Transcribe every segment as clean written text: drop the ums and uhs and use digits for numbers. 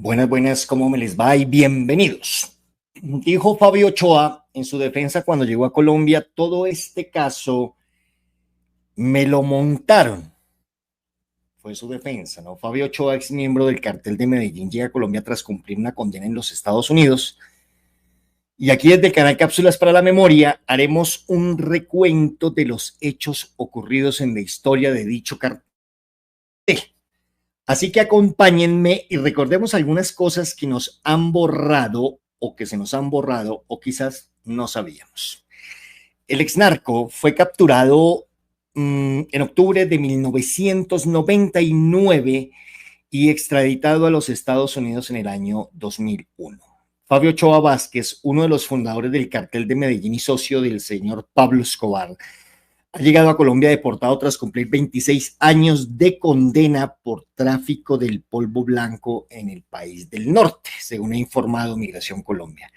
Buenas, buenas, ¿cómo me les va? Y bienvenidos. Dijo Fabio Ochoa en su defensa cuando llegó a Colombia: todo este caso me lo montaron. Fue su defensa, ¿no? Fabio Ochoa, ex miembro del cartel de Medellín, llega a Colombia tras cumplir una condena en los Estados Unidos. Y aquí desde el canal Cápsulas para la Memoria haremos un recuento de los hechos ocurridos en la historia de dicho cartel. Así que acompáñenme y recordemos algunas cosas que nos han borrado o que se nos han borrado o quizás no sabíamos. El exnarco fue capturado en octubre de 1999 y extraditado a los Estados Unidos en el año 2001. Fabio Ochoa Vázquez, uno de los fundadores del cartel de Medellín y socio del señor Pablo Escobar, ha llegado a Colombia deportado tras cumplir 26 años de condena por tráfico del polvo blanco en el país del norte, según ha informado Migración Colombia.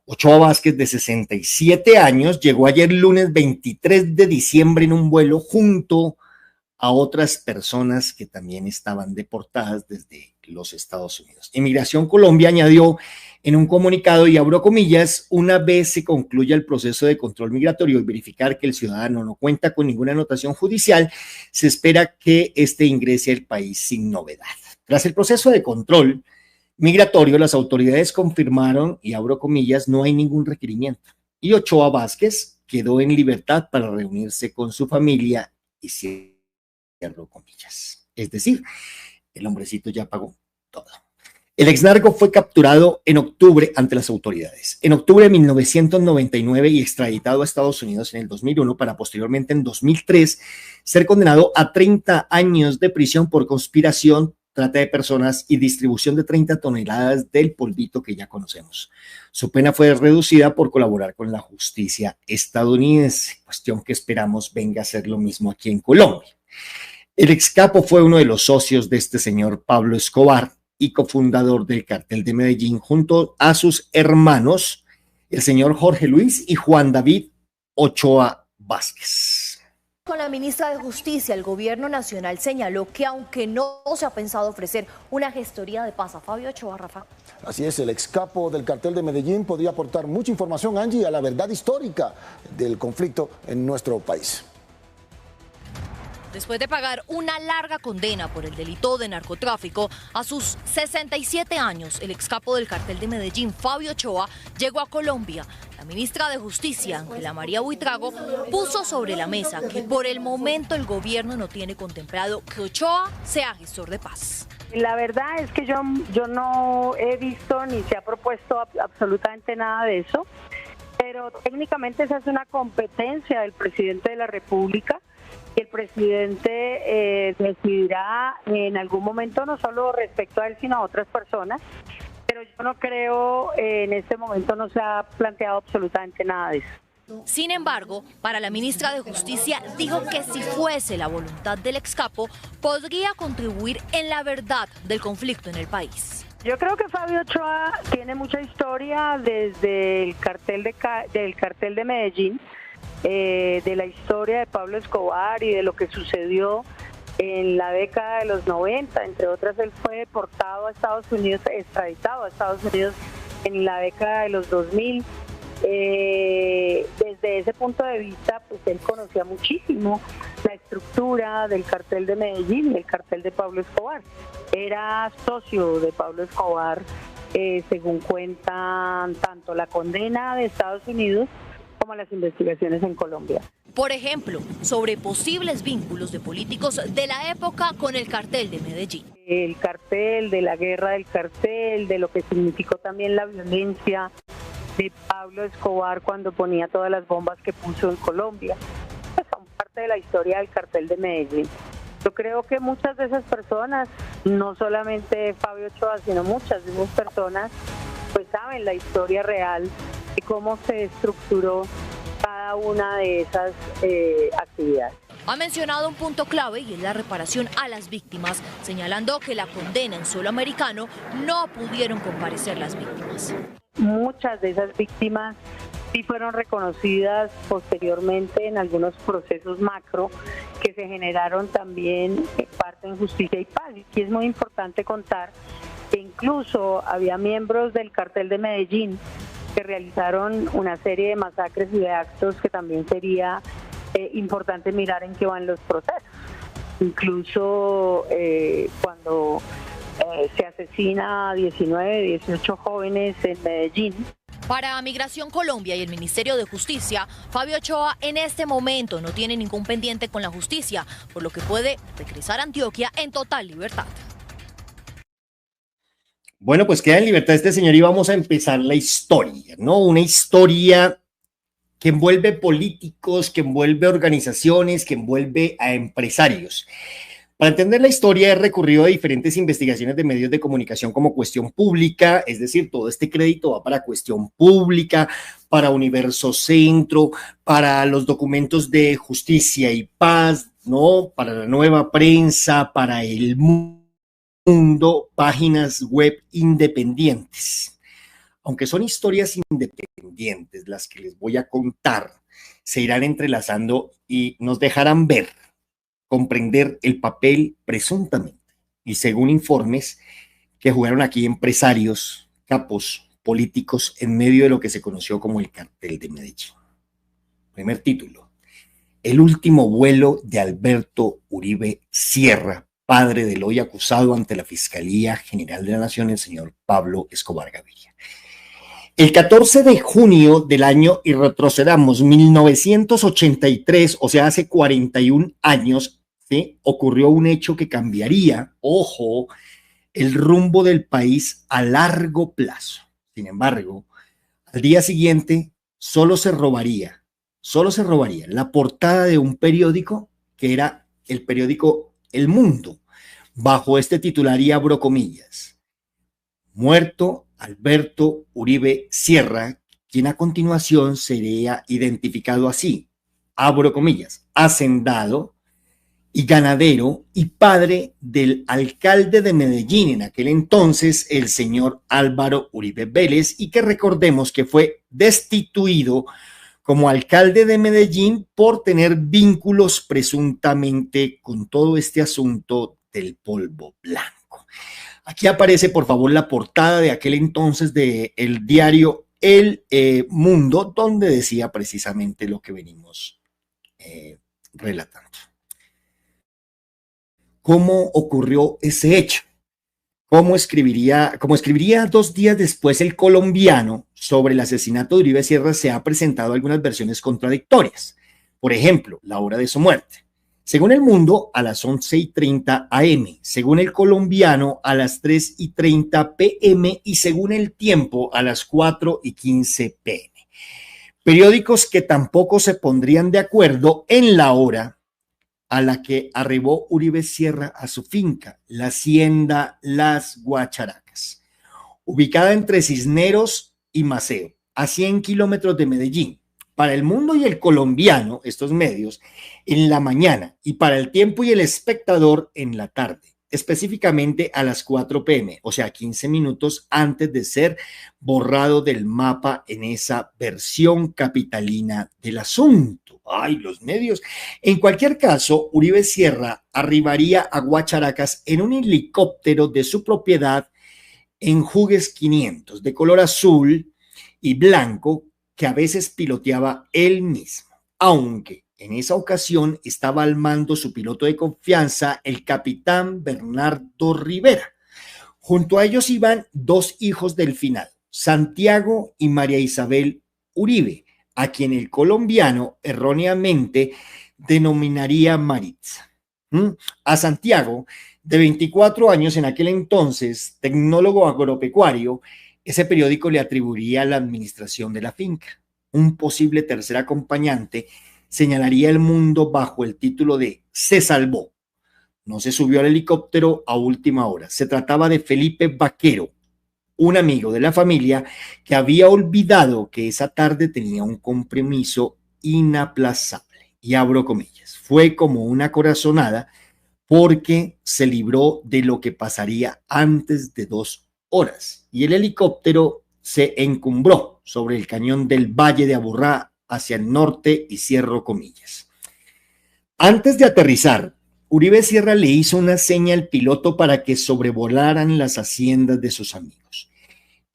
Ochoa Vázquez, de 67 años, llegó ayer lunes 23 de diciembre en un vuelo junto a otras personas que también estaban deportadas desde los Estados Unidos. Inmigración Colombia añadió en un comunicado, y abro comillas: una vez se concluya el proceso de control migratorio y verificar que el ciudadano no cuenta con ninguna anotación judicial, se espera que este ingrese al país sin novedad. Tras el proceso de control migratorio, las autoridades confirmaron, y abro comillas, no hay ningún requerimiento. Y Ochoa Vázquez quedó en libertad para reunirse con su familia y cierro comillas. Es decir, el hombrecito ya pagó todo. El exnarco fue capturado en octubre ante las autoridades. En octubre de 1999 y extraditado a Estados Unidos en el 2001 para posteriormente en 2003 ser condenado a 30 años de prisión por conspiración, trata de personas y distribución de 30 toneladas del polvito que ya conocemos. Su pena fue reducida por colaborar con la justicia estadounidense, cuestión que esperamos venga a ser lo mismo aquí en Colombia. El excapo fue uno de los socios de este señor Pablo Escobar y cofundador del cartel de Medellín, junto a sus hermanos, el señor Jorge Luis y Juan David Ochoa Vázquez. Con la ministra de Justicia, el gobierno nacional señaló que aunque no se ha pensado ofrecer una gestoría de paz a Fabio Ochoa, Rafa. Así es, el excapo del cartel de Medellín podría aportar mucha información, Angie, a la verdad histórica del conflicto en nuestro país. Después de pagar una larga condena por el delito de narcotráfico, a sus 67 años, el excapo del cartel de Medellín, Fabio Ochoa, llegó a Colombia. La ministra de Justicia, Ángela María Buitrago, puso sobre la mesa que por el momento el gobierno no tiene contemplado que Ochoa sea gestor de paz. La verdad es que yo no he visto ni se ha propuesto absolutamente nada de eso, pero técnicamente esa es una competencia del presidente de la República. El presidente decidirá en algún momento, no solo respecto a él, sino a otras personas, pero yo no creo, en este momento no se ha planteado absolutamente nada de eso. Sin embargo, para la ministra de Justicia, dijo que si fuese la voluntad del excapo, podría contribuir en la verdad del conflicto en el país. Yo creo que Fabio Ochoa tiene mucha historia desde el cartel de Medellín, de la historia de Pablo Escobar y de lo que sucedió en la década de los 90, entre otras. Él fue deportado a Estados Unidos, extraditado a Estados Unidos en la década de los 2000. Desde ese punto de vista, pues él conocía muchísimo la estructura del cartel de Medellín y el cartel de Pablo Escobar. Era socio de Pablo Escobar, según cuentan tanto la condena de Estados Unidos como las investigaciones en Colombia. Por ejemplo, sobre posibles vínculos de políticos de la época con el cartel de Medellín. El cartel, de la guerra del cartel, de lo que significó también la violencia de Pablo Escobar cuando ponía todas las bombas que puso en Colombia. Pues son parte de la historia del cartel de Medellín. Yo creo que muchas de esas personas, no solamente Fabio Ochoa, sino muchas de esas personas, pues saben la historia real de cómo se estructuró cada una de esas actividades. Ha mencionado un punto clave y es la reparación a las víctimas, señalando que la condena en suelo americano no pudieron comparecer las víctimas. Muchas de esas víctimas sí fueron reconocidas posteriormente en algunos procesos macro que se generaron también en parte en Justicia y Paz. Y es muy importante contar que incluso había miembros del cartel de Medellín que realizaron una serie de masacres y de actos que también sería importante mirar en qué van los procesos. Incluso cuando se asesina a 19, 18 jóvenes en Medellín. Para Migración Colombia y el Ministerio de Justicia, Fabio Ochoa en este momento no tiene ningún pendiente con la justicia, por lo que puede regresar a Antioquia en total libertad. Bueno, pues queda en libertad este señor y vamos a empezar la historia, ¿no? Una historia que envuelve políticos, que envuelve organizaciones, que envuelve a empresarios. Para entender la historia he recurrido a diferentes investigaciones de medios de comunicación como Cuestión Pública, es decir, todo este crédito va para Cuestión Pública, para Universo Centro, para los documentos de Justicia y Paz, ¿no? Para La Nueva Prensa, para El Mundo, páginas web independientes. Aunque son historias independientes las que les voy a contar, se irán entrelazando y nos dejarán ver, comprender el papel presuntamente y según informes que jugaron aquí empresarios, capos, políticos en medio de lo que se conoció como el Cartel de Medellín. Primer título: el último vuelo de Alberto Uribe Sierra, padre del hoy acusado ante la Fiscalía General de la Nación, el señor Pablo Escobar Gaviria. El 14 de junio del año, y retrocedamos, 1983, o sea, hace 41 años, ¿sí?, ocurrió un hecho que cambiaría, ojo, el rumbo del país a largo plazo. Sin embargo, al día siguiente solo se robaría la portada de un periódico que era el periódico El Mundo, bajo este titular, y abro comillas: muerto Alberto Uribe Sierra, quien a continuación sería identificado así, abro comillas, hacendado y ganadero y padre del alcalde de Medellín en aquel entonces, el señor Álvaro Uribe Vélez, y que recordemos que fue destituido como alcalde de Medellín por tener vínculos presuntamente con todo este asunto del polvo blanco. Aquí aparece, por favor, la portada de aquel entonces del diario El Mundo, donde decía precisamente lo que venimos relatando. ¿Cómo ocurrió ese hecho? Como escribiría 2 días después El Colombiano sobre el asesinato de Uribe Sierra, se ha presentado algunas versiones contradictorias. Por ejemplo, la hora de su muerte. Según El Mundo, a las 11:30 am, según El Colombiano, a las 3:30 pm y según El Tiempo, a las 4:15 pm. Periódicos que tampoco se pondrían de acuerdo en la hora a la que arribó Uribe Sierra a su finca, la hacienda Las Guacharacas, ubicada entre Cisneros y Maceo, a 100 kilómetros de Medellín. Para El Mundo y El Colombiano, estos medios, en la mañana, y para El Tiempo y El Espectador en la tarde, específicamente a las 4 p.m., o sea, 15 minutos antes de ser borrado del mapa en esa versión capitalina del asunto. ¡Ay, los medios! En cualquier caso, Uribe Sierra arribaría a Guacharacas en un helicóptero de su propiedad en Hughes 500, de color azul y blanco, que a veces piloteaba él mismo, aunque en esa ocasión estaba al mando su piloto de confianza, el capitán Bernardo Rivera. Junto a ellos iban 2 hijos del finado, Santiago y María Isabel Uribe, a quien El Colombiano erróneamente denominaría Maritza. A Santiago, de 24 años en aquel entonces, tecnólogo agropecuario, ese periódico le atribuiría la administración de la finca. Un posible tercer acompañante señalaría El Mundo bajo el título de Se salvó. No se subió al helicóptero a última hora. Se trataba de Felipe Vaquero, un amigo de la familia que había olvidado que esa tarde tenía un compromiso inaplazable. Y abro comillas, fue como una corazonada porque se libró de lo que pasaría antes de 2 horas y el helicóptero se encumbró sobre el cañón del Valle de Aburrá hacia el norte y cierro comillas. Antes de aterrizar, Uribe Sierra le hizo una seña al piloto para que sobrevolaran las haciendas de sus amigos.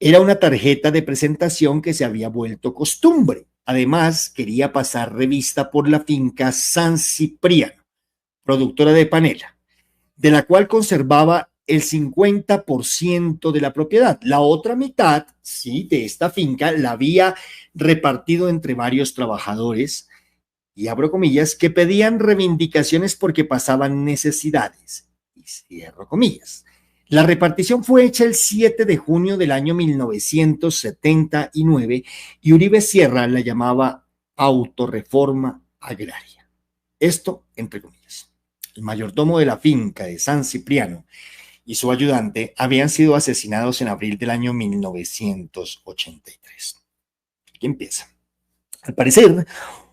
Era una tarjeta de presentación que se había vuelto costumbre. Además, quería pasar revista por la finca San Cipriano, productora de panela, de la cual conservaba el 50% de la propiedad. La otra mitad, sí, de esta finca la había repartido entre varios trabajadores, y abro comillas, que pedían reivindicaciones porque pasaban necesidades, y cierro comillas. La repartición fue hecha el 7 de junio del año 1979 y Uribe Sierra la llamaba autorreforma agraria. Esto entre comillas. El mayordomo de la finca de San Cipriano y su ayudante habían sido asesinados en abril del año 1983. Aquí empieza. Al parecer,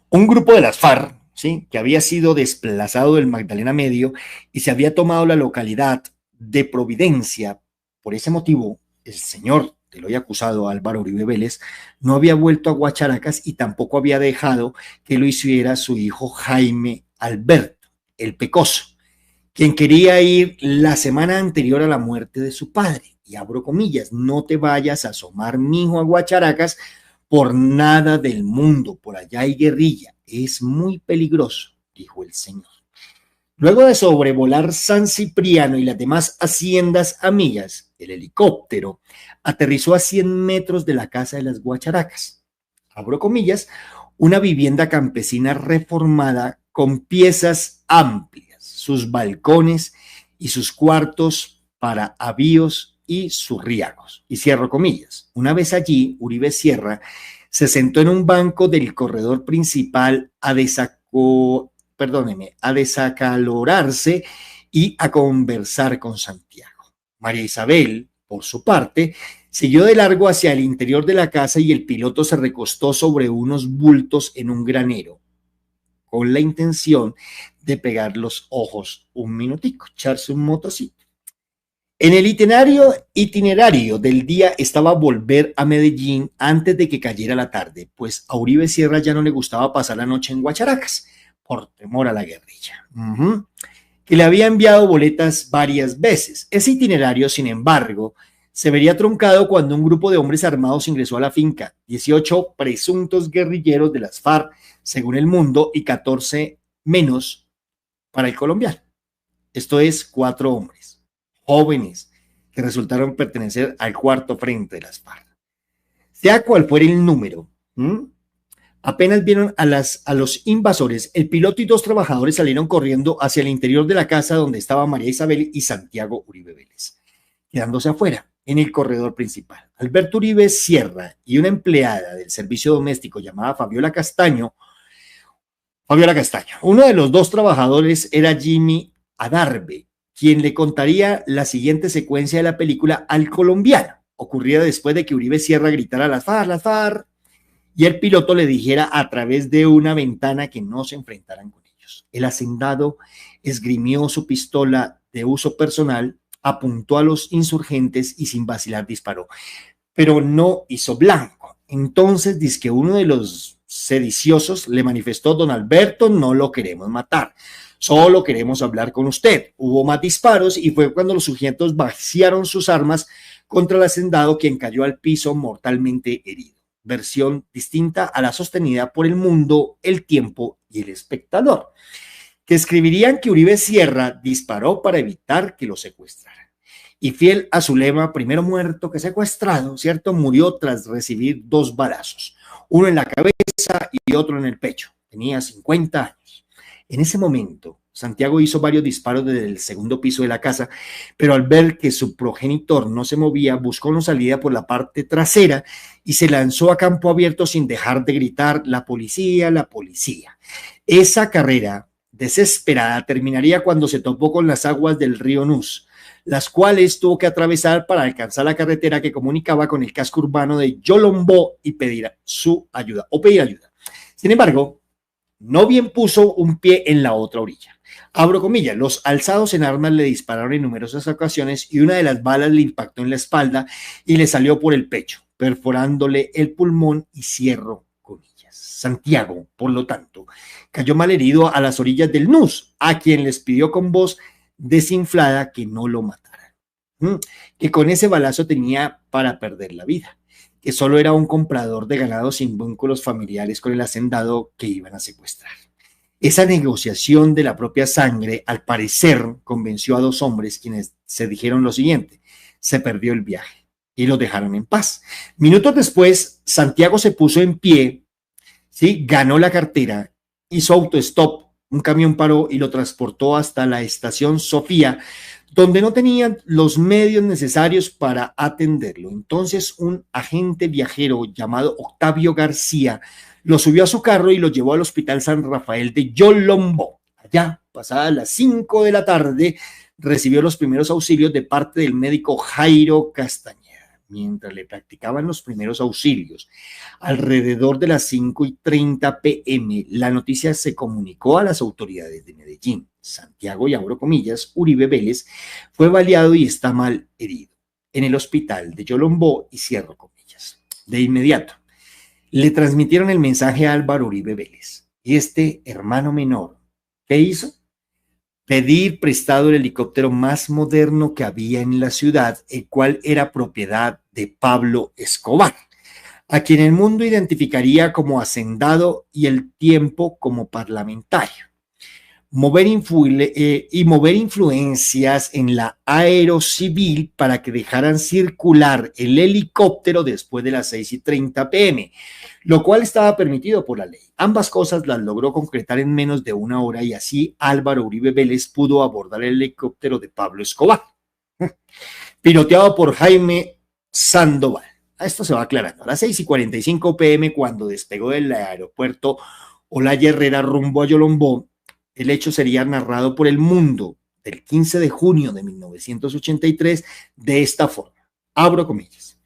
un grupo de las FARC, ¿sí?, que había sido desplazado del Magdalena Medio y se había tomado la localidad de Providencia. Por ese motivo, el señor del hoy acusado Álvaro Uribe Vélez no había vuelto a Guacharacas y tampoco había dejado que lo hiciera su hijo Jaime Alberto, el Pecoso, quien quería ir la semana anterior a la muerte de su padre. Y abro comillas, no te vayas a asomar, mijo, a Guacharacas por nada del mundo, por allá hay guerrilla, es muy peligroso, dijo el señor. Luego de sobrevolar San Cipriano y las demás haciendas amigas, el helicóptero aterrizó a 100 metros de la casa de las Guacharacas. Abro comillas, una vivienda campesina reformada con piezas amplias, sus balcones y sus cuartos para avíos y zurriagos. Y cierro comillas. Una vez allí, Uribe Sierra se sentó en un banco del corredor principal a desacalorarse y a conversar con Santiago. María Isabel, por su parte, siguió de largo hacia el interior de la casa y el piloto se recostó sobre unos bultos en un granero, con la intención de pegar los ojos un minutico, echarse un motocito. En el itinerario del día estaba volver a Medellín antes de que cayera la tarde, pues a Uribe Sierra ya no le gustaba pasar la noche en Guacharacas, por temor a la guerrilla, que le había enviado boletas varias veces. Ese itinerario, sin embargo, se vería truncado cuando un grupo de hombres armados ingresó a la finca, 18 presuntos guerrilleros de las FARC, según El Mundo, y 14 menos para el colombiano. Esto es 4 hombres, jóvenes, que resultaron pertenecer al cuarto frente de las FARC. Sea cual fuera el número, apenas vieron a los invasores, el piloto y 2 trabajadores salieron corriendo hacia el interior de la casa donde estaba María Isabel y Santiago Uribe Vélez, quedándose afuera, en el corredor principal. Alberto Uribe Sierra y una empleada del servicio doméstico llamada Fabiola Castaño. Uno de los 2 trabajadores era Jimmy Adarve, quien le contaría la siguiente secuencia de la película al colombiano, ocurrida después de que Uribe Sierra gritara las FARC, y el piloto le dijera a través de una ventana que no se enfrentaran con ellos. El hacendado esgrimió su pistola de uso personal, apuntó a los insurgentes y sin vacilar disparó, pero no hizo blanco. Entonces dizque uno de los sediciosos le manifestó: don Alberto, no lo queremos matar, solo queremos hablar con usted. Hubo más disparos y fue cuando los sujetos vaciaron sus armas contra el hacendado, quien cayó al piso mortalmente herido. Versión distinta a la sostenida por El Mundo, El Tiempo y El Espectador, que escribirían que Uribe Sierra disparó para evitar que lo secuestraran. Y fiel a su lema, primero muerto que secuestrado, ¿cierto? Murió tras recibir 2 balazos, uno en la cabeza y otro en el pecho. Tenía 50 años. En ese momento, Santiago hizo varios disparos desde el segundo piso de la casa, pero al ver que su progenitor no se movía, buscó una salida por la parte trasera y se lanzó a campo abierto sin dejar de gritar: la policía, la policía. Esa carrera desesperada terminaría cuando se topó con las aguas del río Nus, las cuales tuvo que atravesar para alcanzar la carretera que comunicaba con el casco urbano de Yolombó y pedir ayuda. Sin embargo, no bien puso un pie en la otra orilla. Abro comillas, los alzados en armas le dispararon en numerosas ocasiones y una de las balas le impactó en la espalda y le salió por el pecho, perforándole el pulmón, y cierro comillas. Santiago, por lo tanto, cayó malherido a las orillas del Nus, a quien les pidió con voz desinflada que no lo mataran, que con ese balazo tenía para perder la vida, que solo era un comprador de ganado sin vínculos familiares con el hacendado que iban a secuestrar. Esa negociación de la propia sangre, al parecer, convenció a dos hombres quienes se dijeron lo siguiente: se perdió el viaje, y los dejaron en paz. Minutos después, Santiago se puso en pie, ¿sí? Ganó la cartera, hizo autostop, un camión paró y lo transportó hasta la estación Sofía, donde no tenían los medios necesarios para atenderlo. Entonces un agente viajero llamado Octavio García lo subió a su carro y lo llevó al Hospital San Rafael de Yolombó. Allá, pasadas las 5 de la tarde, recibió los primeros auxilios de parte del médico Jairo Castañeda. Mientras le practicaban los primeros auxilios, alrededor de las 5:30 p.m., la noticia se comunicó a las autoridades de Medellín. Santiago, y abro comillas, Uribe Vélez, fue baleado y está mal herido en el hospital de Yolombó, y cierro comillas. De inmediato, le transmitieron el mensaje a Álvaro Uribe Vélez, y este hermano menor, ¿qué hizo? Pedir prestado el helicóptero más moderno que había en la ciudad, el cual era propiedad de Pablo Escobar, a quien el mundo identificaría como hacendado y el tiempo como parlamentario. Mover influencias en la aerocivil para que dejaran circular el helicóptero después de las 6:30 p.m., lo cual estaba permitido por la ley. Ambas cosas las logró concretar en menos de una hora, y así Álvaro Uribe Vélez pudo abordar el helicóptero de Pablo Escobar, piloteado por Jaime Sandoval. A esto se va aclarando. A las 6:45 p.m., cuando despegó del aeropuerto Olaya Herrera rumbo a Yolombó, el hecho sería narrado por El Mundo del 15 de junio de 1983 de esta forma. Abro comillas.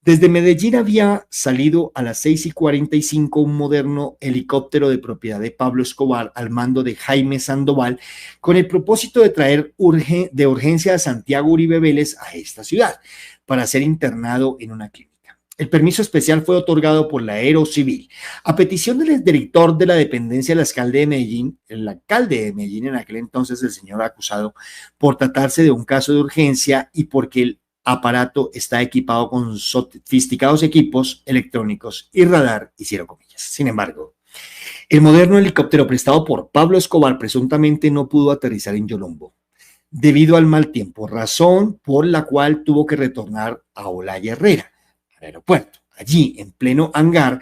Desde Medellín había salido a las 6:45 un moderno helicóptero de propiedad de Pablo Escobar al mando de Jaime Sandoval, con el propósito de traer de urgencia a Santiago Uribe Vélez a esta ciudad para ser internado en una clínica. El permiso especial fue otorgado por la Aerocivil a petición del director de la dependencia del alcalde de Medellín, en aquel entonces el señor acusado, por tratarse de un caso de urgencia y porque el aparato está equipado con sofisticados equipos electrónicos y radar, y cierro comillas. Sin embargo, el moderno helicóptero prestado por Pablo Escobar presuntamente no pudo aterrizar en Yolombó debido al mal tiempo, razón por la cual tuvo que retornar a Olaya Herrera, al aeropuerto. Allí, en pleno hangar,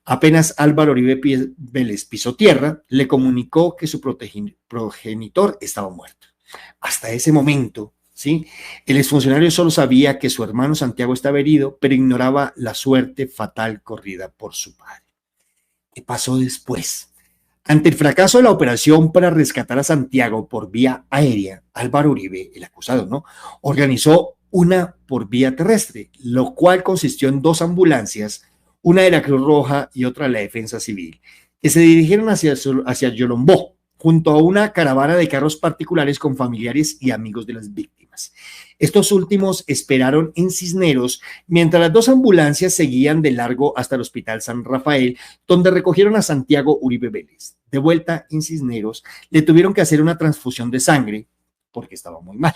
apenas Álvaro Uribe Vélez pisó tierra, le comunicó que su progenitor estaba muerto. Hasta ese momento, ¿sí?, el exfuncionario solo sabía que su hermano Santiago estaba herido, pero ignoraba la suerte fatal corrida por su padre. ¿Qué pasó después? Ante el fracaso de la operación para rescatar a Santiago por vía aérea, Álvaro Uribe, el acusado, ¿no?, organizó una por vía terrestre, lo cual consistió en 2 ambulancias, una de la Cruz Roja y otra de la Defensa Civil, que se dirigieron hacia Yolombó, junto a una caravana de carros particulares con familiares y amigos de las víctimas. Estos últimos esperaron en Cisneros, mientras las 2 ambulancias seguían de largo hasta el Hospital San Rafael, donde recogieron a Santiago Uribe Vélez. De vuelta en Cisneros, le tuvieron que hacer una transfusión de sangre porque estaba muy mal.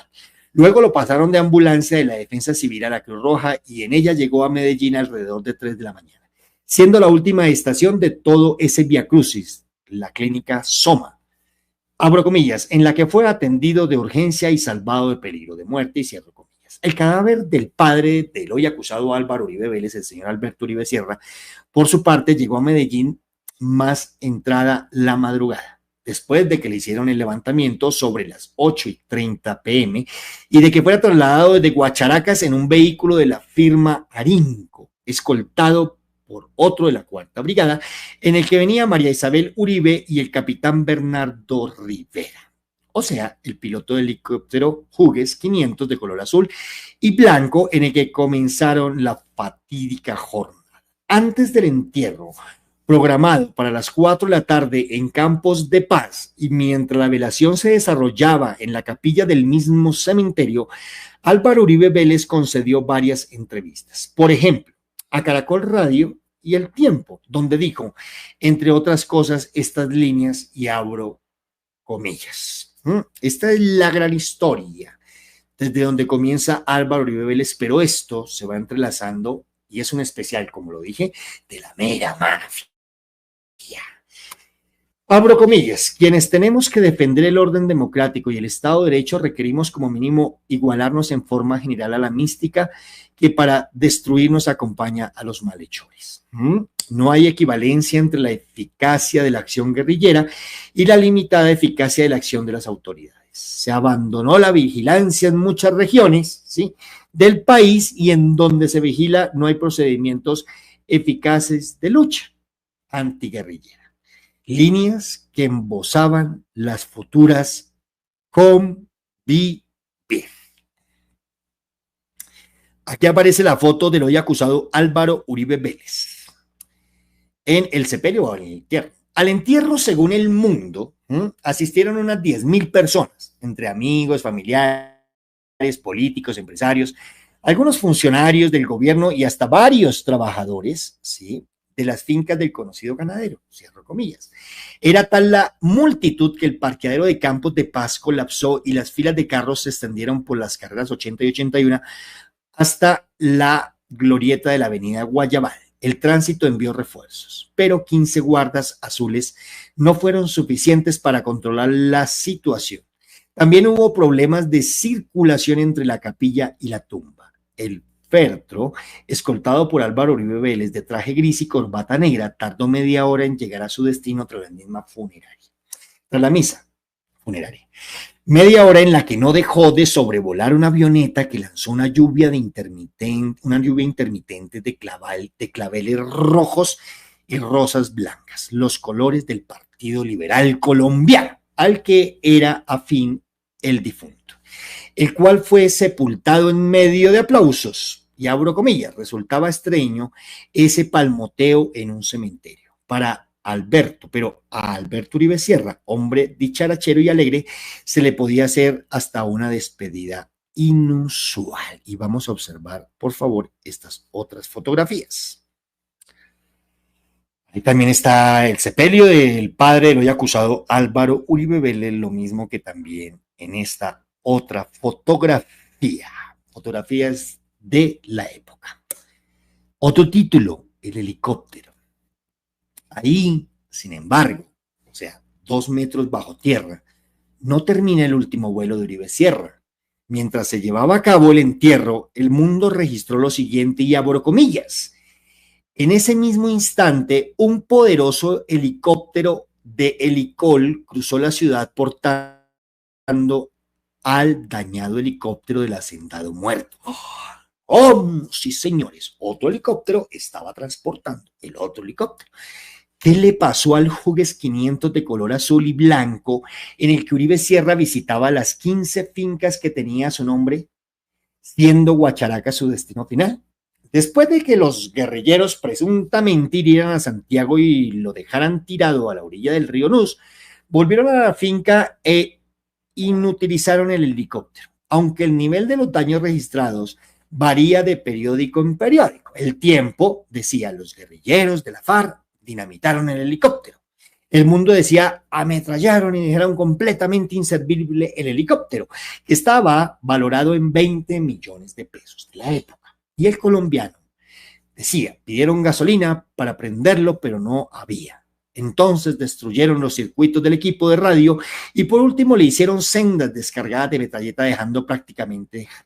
Luego lo pasaron de ambulancia de la Defensa Civil a la Cruz Roja, y en ella llegó a Medellín alrededor de 3 de la mañana, siendo la última estación de todo ese viacrucis, la clínica Soma, abro comillas, en la que fue atendido de urgencia y salvado de peligro de muerte, y cierro comillas. El cadáver del padre del hoy acusado Álvaro Uribe Vélez, el señor Alberto Uribe Sierra, por su parte llegó a Medellín más entrada la madrugada, después de que le hicieron el levantamiento sobre las 8:30 p.m. y de que fuera trasladado desde Guacharacas en un vehículo de la firma Arinco, escoltado por otro de la 4ª Brigada, en el que venía María Isabel Uribe y el capitán Bernardo Rivera, o sea, el piloto del helicóptero Hughes 500 de color azul y blanco, en el que comenzaron la fatídica jornada. Antes del entierro, programado para las 4 de la tarde en Campos de Paz, y mientras la velación se desarrollaba en la capilla del mismo cementerio, Álvaro Uribe Vélez concedió varias entrevistas. Por ejemplo, a Caracol Radio y El Tiempo, donde dijo, entre otras cosas, estas líneas, y abro comillas. Esta es la gran historia, desde donde comienza Álvaro Uribe Vélez, pero esto se va entrelazando, y es un especial, como lo dije, de la mera mafia. Abro comillas, quienes tenemos que defender el orden democrático y el Estado de Derecho requerimos como mínimo igualarnos en forma general a la mística que para destruirnos acompaña a los malhechores. No hay equivalencia entre la eficacia de la acción guerrillera y la limitada eficacia de la acción de las autoridades. Se abandonó la vigilancia en muchas regiones, ¿sí?, del país, y en donde se vigila no hay procedimientos eficaces de lucha antiguerrillera. Líneas que embozaban las futuras convivir. Aquí aparece la foto del hoy acusado Álvaro Uribe Vélez en el sepelio o en el entierro. Al entierro, según El Mundo, asistieron unas 10.000 personas, entre amigos, familiares, políticos, empresarios, algunos funcionarios del gobierno y hasta varios trabajadores, ¿sí?, de las fincas del conocido ganadero, cierro comillas. Era tal la multitud que el parqueadero de Campos de Paz colapsó y las filas de carros se extendieron por las carreras 80 y 81 hasta la glorieta de la avenida Guayabal. El tránsito envió refuerzos, pero 15 guardas azules no fueron suficientes para controlar la situación. También hubo problemas de circulación entre la capilla y la tumba. El féretro, escoltado por Álvaro Uribe Vélez de traje gris y corbata negra, tardó media hora en llegar a su destino tras la misma funeraria. Tras la misa funeraria. Media hora en la que no dejó de sobrevolar una avioneta que lanzó una lluvia intermitente de claveles rojos y rosas blancas, los colores del Partido Liberal Colombiano, al que era afín el difunto, el cual fue sepultado en medio de aplausos, y abro comillas, resultaba extraño ese palmoteo en un cementerio. Para Alberto, pero a Alberto Uribe Sierra, hombre dicharachero y alegre, se le podía hacer hasta una despedida inusual. Y vamos a observar, por favor, estas otras fotografías. Ahí también está el sepelio del padre del hoy acusado Álvaro Uribe Vélez, lo mismo que también en esta otra fotografía. Fotografías de la época. Otro título, el helicóptero. Ahí, sin embargo, o sea, 2 metros bajo tierra, no termina el último vuelo de Uribe Sierra. Mientras se llevaba a cabo el entierro, El Mundo registró lo siguiente, y abro comillas. En ese mismo instante, un poderoso helicóptero de Helicol cruzó la ciudad portando al dañado helicóptero del hacendado muerto. ¡Oh, sí, señores! Otro helicóptero estaba transportando el otro helicóptero. ¿Qué le pasó al Hughes 500 de color azul y blanco en el que Uribe Sierra visitaba las 15 fincas que tenía a su nombre, siendo Guacharaca su destino final? Después de que los guerrilleros presuntamente hirieran a Santiago y lo dejaran tirado a la orilla del río Nus, volvieron a la finca e inutilizaron el helicóptero, aunque el nivel de los daños registrados varía de periódico en periódico. El Tiempo decía, los guerrilleros de la FARC dinamitaron el helicóptero. El Mundo decía, ametrallaron y dejaron completamente inservible el helicóptero, que estaba valorado en 20 millones de pesos de la época. Y El Colombiano decía, pidieron gasolina para prenderlo, pero no había. Entonces destruyeron los circuitos del equipo de radio y por último le hicieron sendas descargadas de metralleta,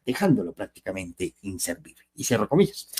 dejándolo prácticamente inservible. Y cierro comillas.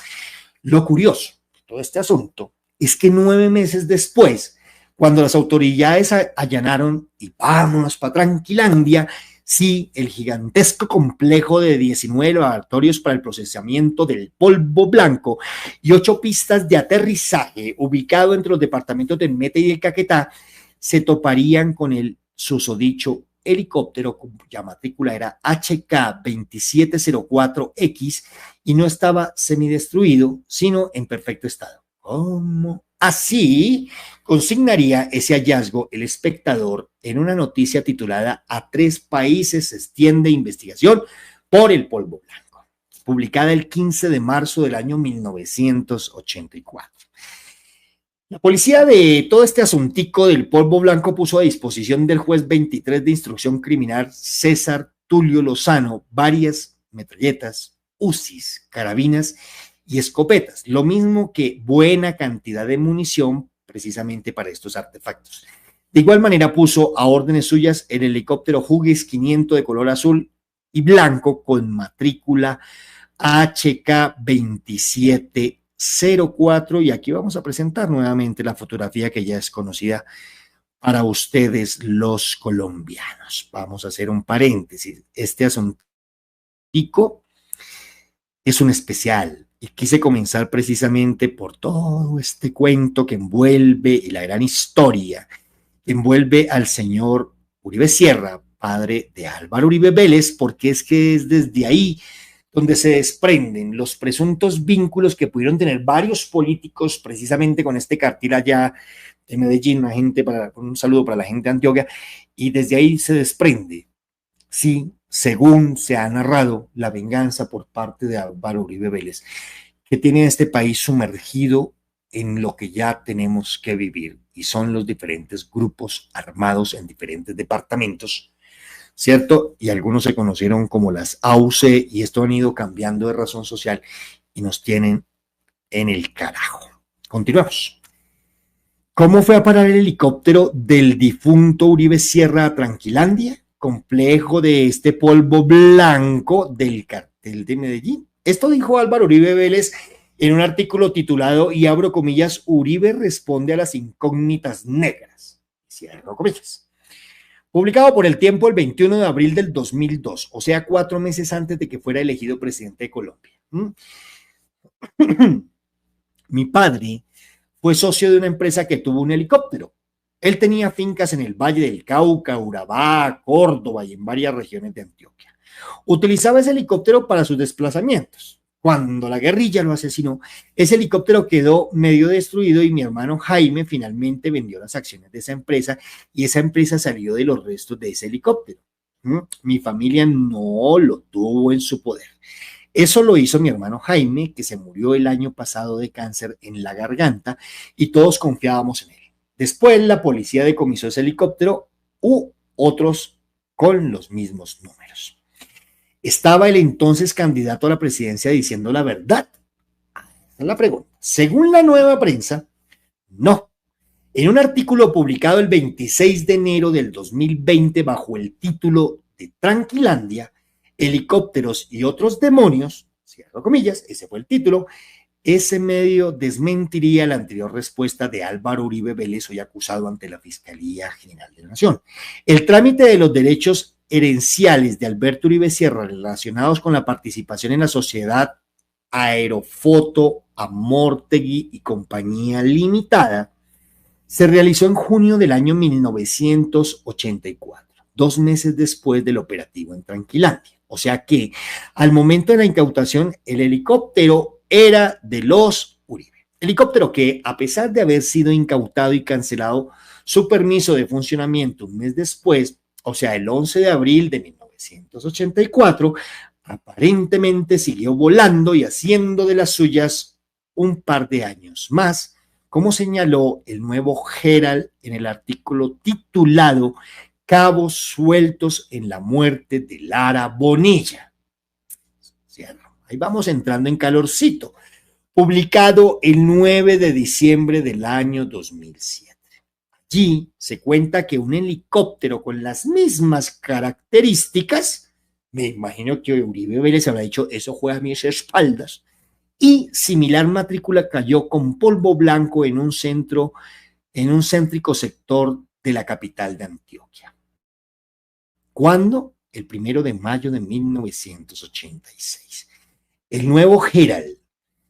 Lo curioso de todo este asunto es que 9 meses después, cuando las autoridades allanaron y vámonos para Tranquilandia, sí, el gigantesco complejo de 19 laboratorios para el procesamiento del polvo blanco y 8 pistas de aterrizaje ubicado entre los departamentos del Meta y del Caquetá, se toparían con el susodicho helicóptero cuya matrícula era HK2704X y no estaba semidestruido, sino en perfecto estado. ¿Cómo? Así consignaría ese hallazgo El Espectador en una noticia titulada "A 3 países se extiende investigación por el polvo blanco", publicada el 15 de marzo del año 1984. La policía de todo este asuntico del polvo blanco puso a disposición del juez 23 de instrucción criminal César Tulio Lozano varias metralletas, UCIs, carabinas y escopetas, lo mismo que buena cantidad de munición precisamente para estos artefactos. De igual manera puso a órdenes suyas el helicóptero Hughes 500 de color azul y blanco con matrícula HK2704, y aquí vamos a presentar nuevamente la fotografía que ya es conocida para ustedes los colombianos. Vamos a hacer un paréntesis. Este asuntico es un especial y quise comenzar precisamente por todo este cuento que envuelve y la gran historia que envuelve al señor Uribe Sierra, padre de Álvaro Uribe Vélez, porque es que es desde ahí donde se desprenden los presuntos vínculos que pudieron tener varios políticos precisamente con este cartel allá de Medellín, un saludo para la gente de Antioquia, y desde ahí se desprende, sí, según se ha narrado, la venganza por parte de Álvaro Uribe Vélez, que tiene a este país sumergido en lo que ya tenemos que vivir, y son los diferentes grupos armados en diferentes departamentos, ¿cierto? Y algunos se conocieron como las AUC, y esto han ido cambiando de razón social y nos tienen en el carajo. Continuamos. ¿Cómo fue a parar el helicóptero del difunto Uribe Sierra a Tranquilandia? Complejo de este polvo blanco del cartel de Medellín. Esto dijo Álvaro Uribe Vélez en un artículo titulado, y abro comillas, Uribe responde a las incógnitas negras, cierro comillas, publicado por El Tiempo el 21 de abril del 2002, o sea, 4 meses antes de que fuera elegido presidente de Colombia. Mi padre fue socio de una empresa que tuvo un helicóptero. Él tenía fincas en el Valle del Cauca, Urabá, Córdoba y en varias regiones de Antioquia. Utilizaba ese helicóptero para sus desplazamientos. Cuando la guerrilla lo asesinó, ese helicóptero quedó medio destruido y mi hermano Jaime finalmente vendió las acciones de esa empresa y esa empresa salió de los restos de ese helicóptero. Mi familia no lo tuvo en su poder. Eso lo hizo mi hermano Jaime, que se murió el año pasado de cáncer en la garganta, y todos confiábamos en él. Después la policía decomisó ese helicóptero u otros con los mismos números. ¿Estaba el entonces candidato a la presidencia diciendo la verdad? Esa es la pregunta. Según la Nueva Prensa, no. En un artículo publicado el 26 de enero del 2020 bajo el título de Tranquilandia, helicópteros y otros demonios, cierro comillas, ese fue el título, ese medio desmentiría la anterior respuesta de Álvaro Uribe Vélez, hoy acusado ante la Fiscalía General de la Nación. El trámite de los derechos herenciales de Alberto Uribe Sierra relacionados con la participación en la sociedad Aerofoto Amortegui y Compañía Limitada se realizó en junio del año 1984, 2 meses después del operativo en Tranquilandia. O sea que al momento de la incautación el helicóptero era de los Uribe. Helicóptero que, a pesar de haber sido incautado y cancelado su permiso de funcionamiento un mes después, o sea, el 11 de abril de 1984, aparentemente siguió volando y haciendo de las suyas un par de años más, como señaló el nuevo Herald en el artículo titulado Cabos sueltos en la muerte de Lara Bonilla. Ahí vamos entrando en calorcito, publicado el 9 de diciembre del año 2007. Allí se cuenta que un helicóptero con las mismas características, me imagino que Uribe Vélez habrá dicho, eso fue a mis espaldas, y similar matrícula cayó con polvo blanco en un céntrico sector de la capital de Antioquia. ¿Cuándo? El 1 de mayo de 1986. El nuevo Herald,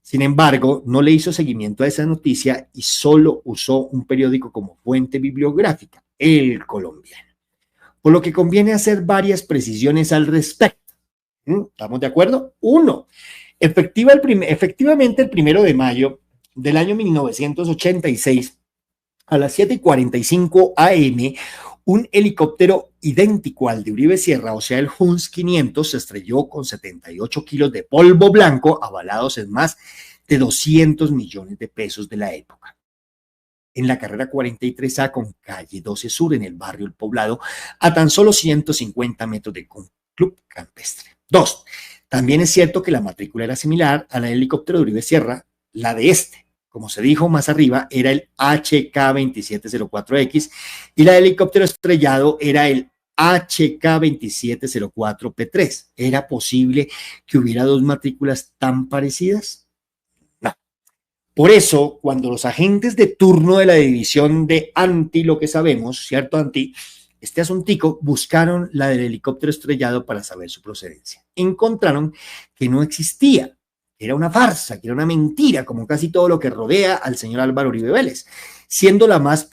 sin embargo, no le hizo seguimiento a esa noticia y solo usó un periódico como fuente bibliográfica, El Colombiano. Por lo que conviene hacer varias precisiones al respecto. ¿Estamos de acuerdo? 1. Efectivamente, el 1 de mayo del año 1986, a las 7:45 a.m., un helicóptero idéntico al de Uribe Sierra, o sea, el Hughes 500, se estrelló con 78 kilos de polvo blanco avalados en más de 200 millones de pesos de la época. en la carrera 43A con calle 12 Sur en el barrio El Poblado, a tan solo 150 metros del Club Campestre. 2. También es cierto que la matrícula era similar a la del helicóptero de Uribe Sierra, la de este. Como se dijo más arriba, era el HK2704X y la del helicóptero estrellado era el HK2704P3. ¿Era posible que hubiera dos matrículas tan parecidas? No. Por eso, cuando los agentes de turno de la división de ANTI, lo que sabemos, ¿cierto, ANTI? Este asuntico, buscaron la del helicóptero estrellado para saber su procedencia. Encontraron que no existía. Era una farsa, que era una mentira, como casi todo lo que rodea al señor Álvaro Uribe Vélez, siendo la más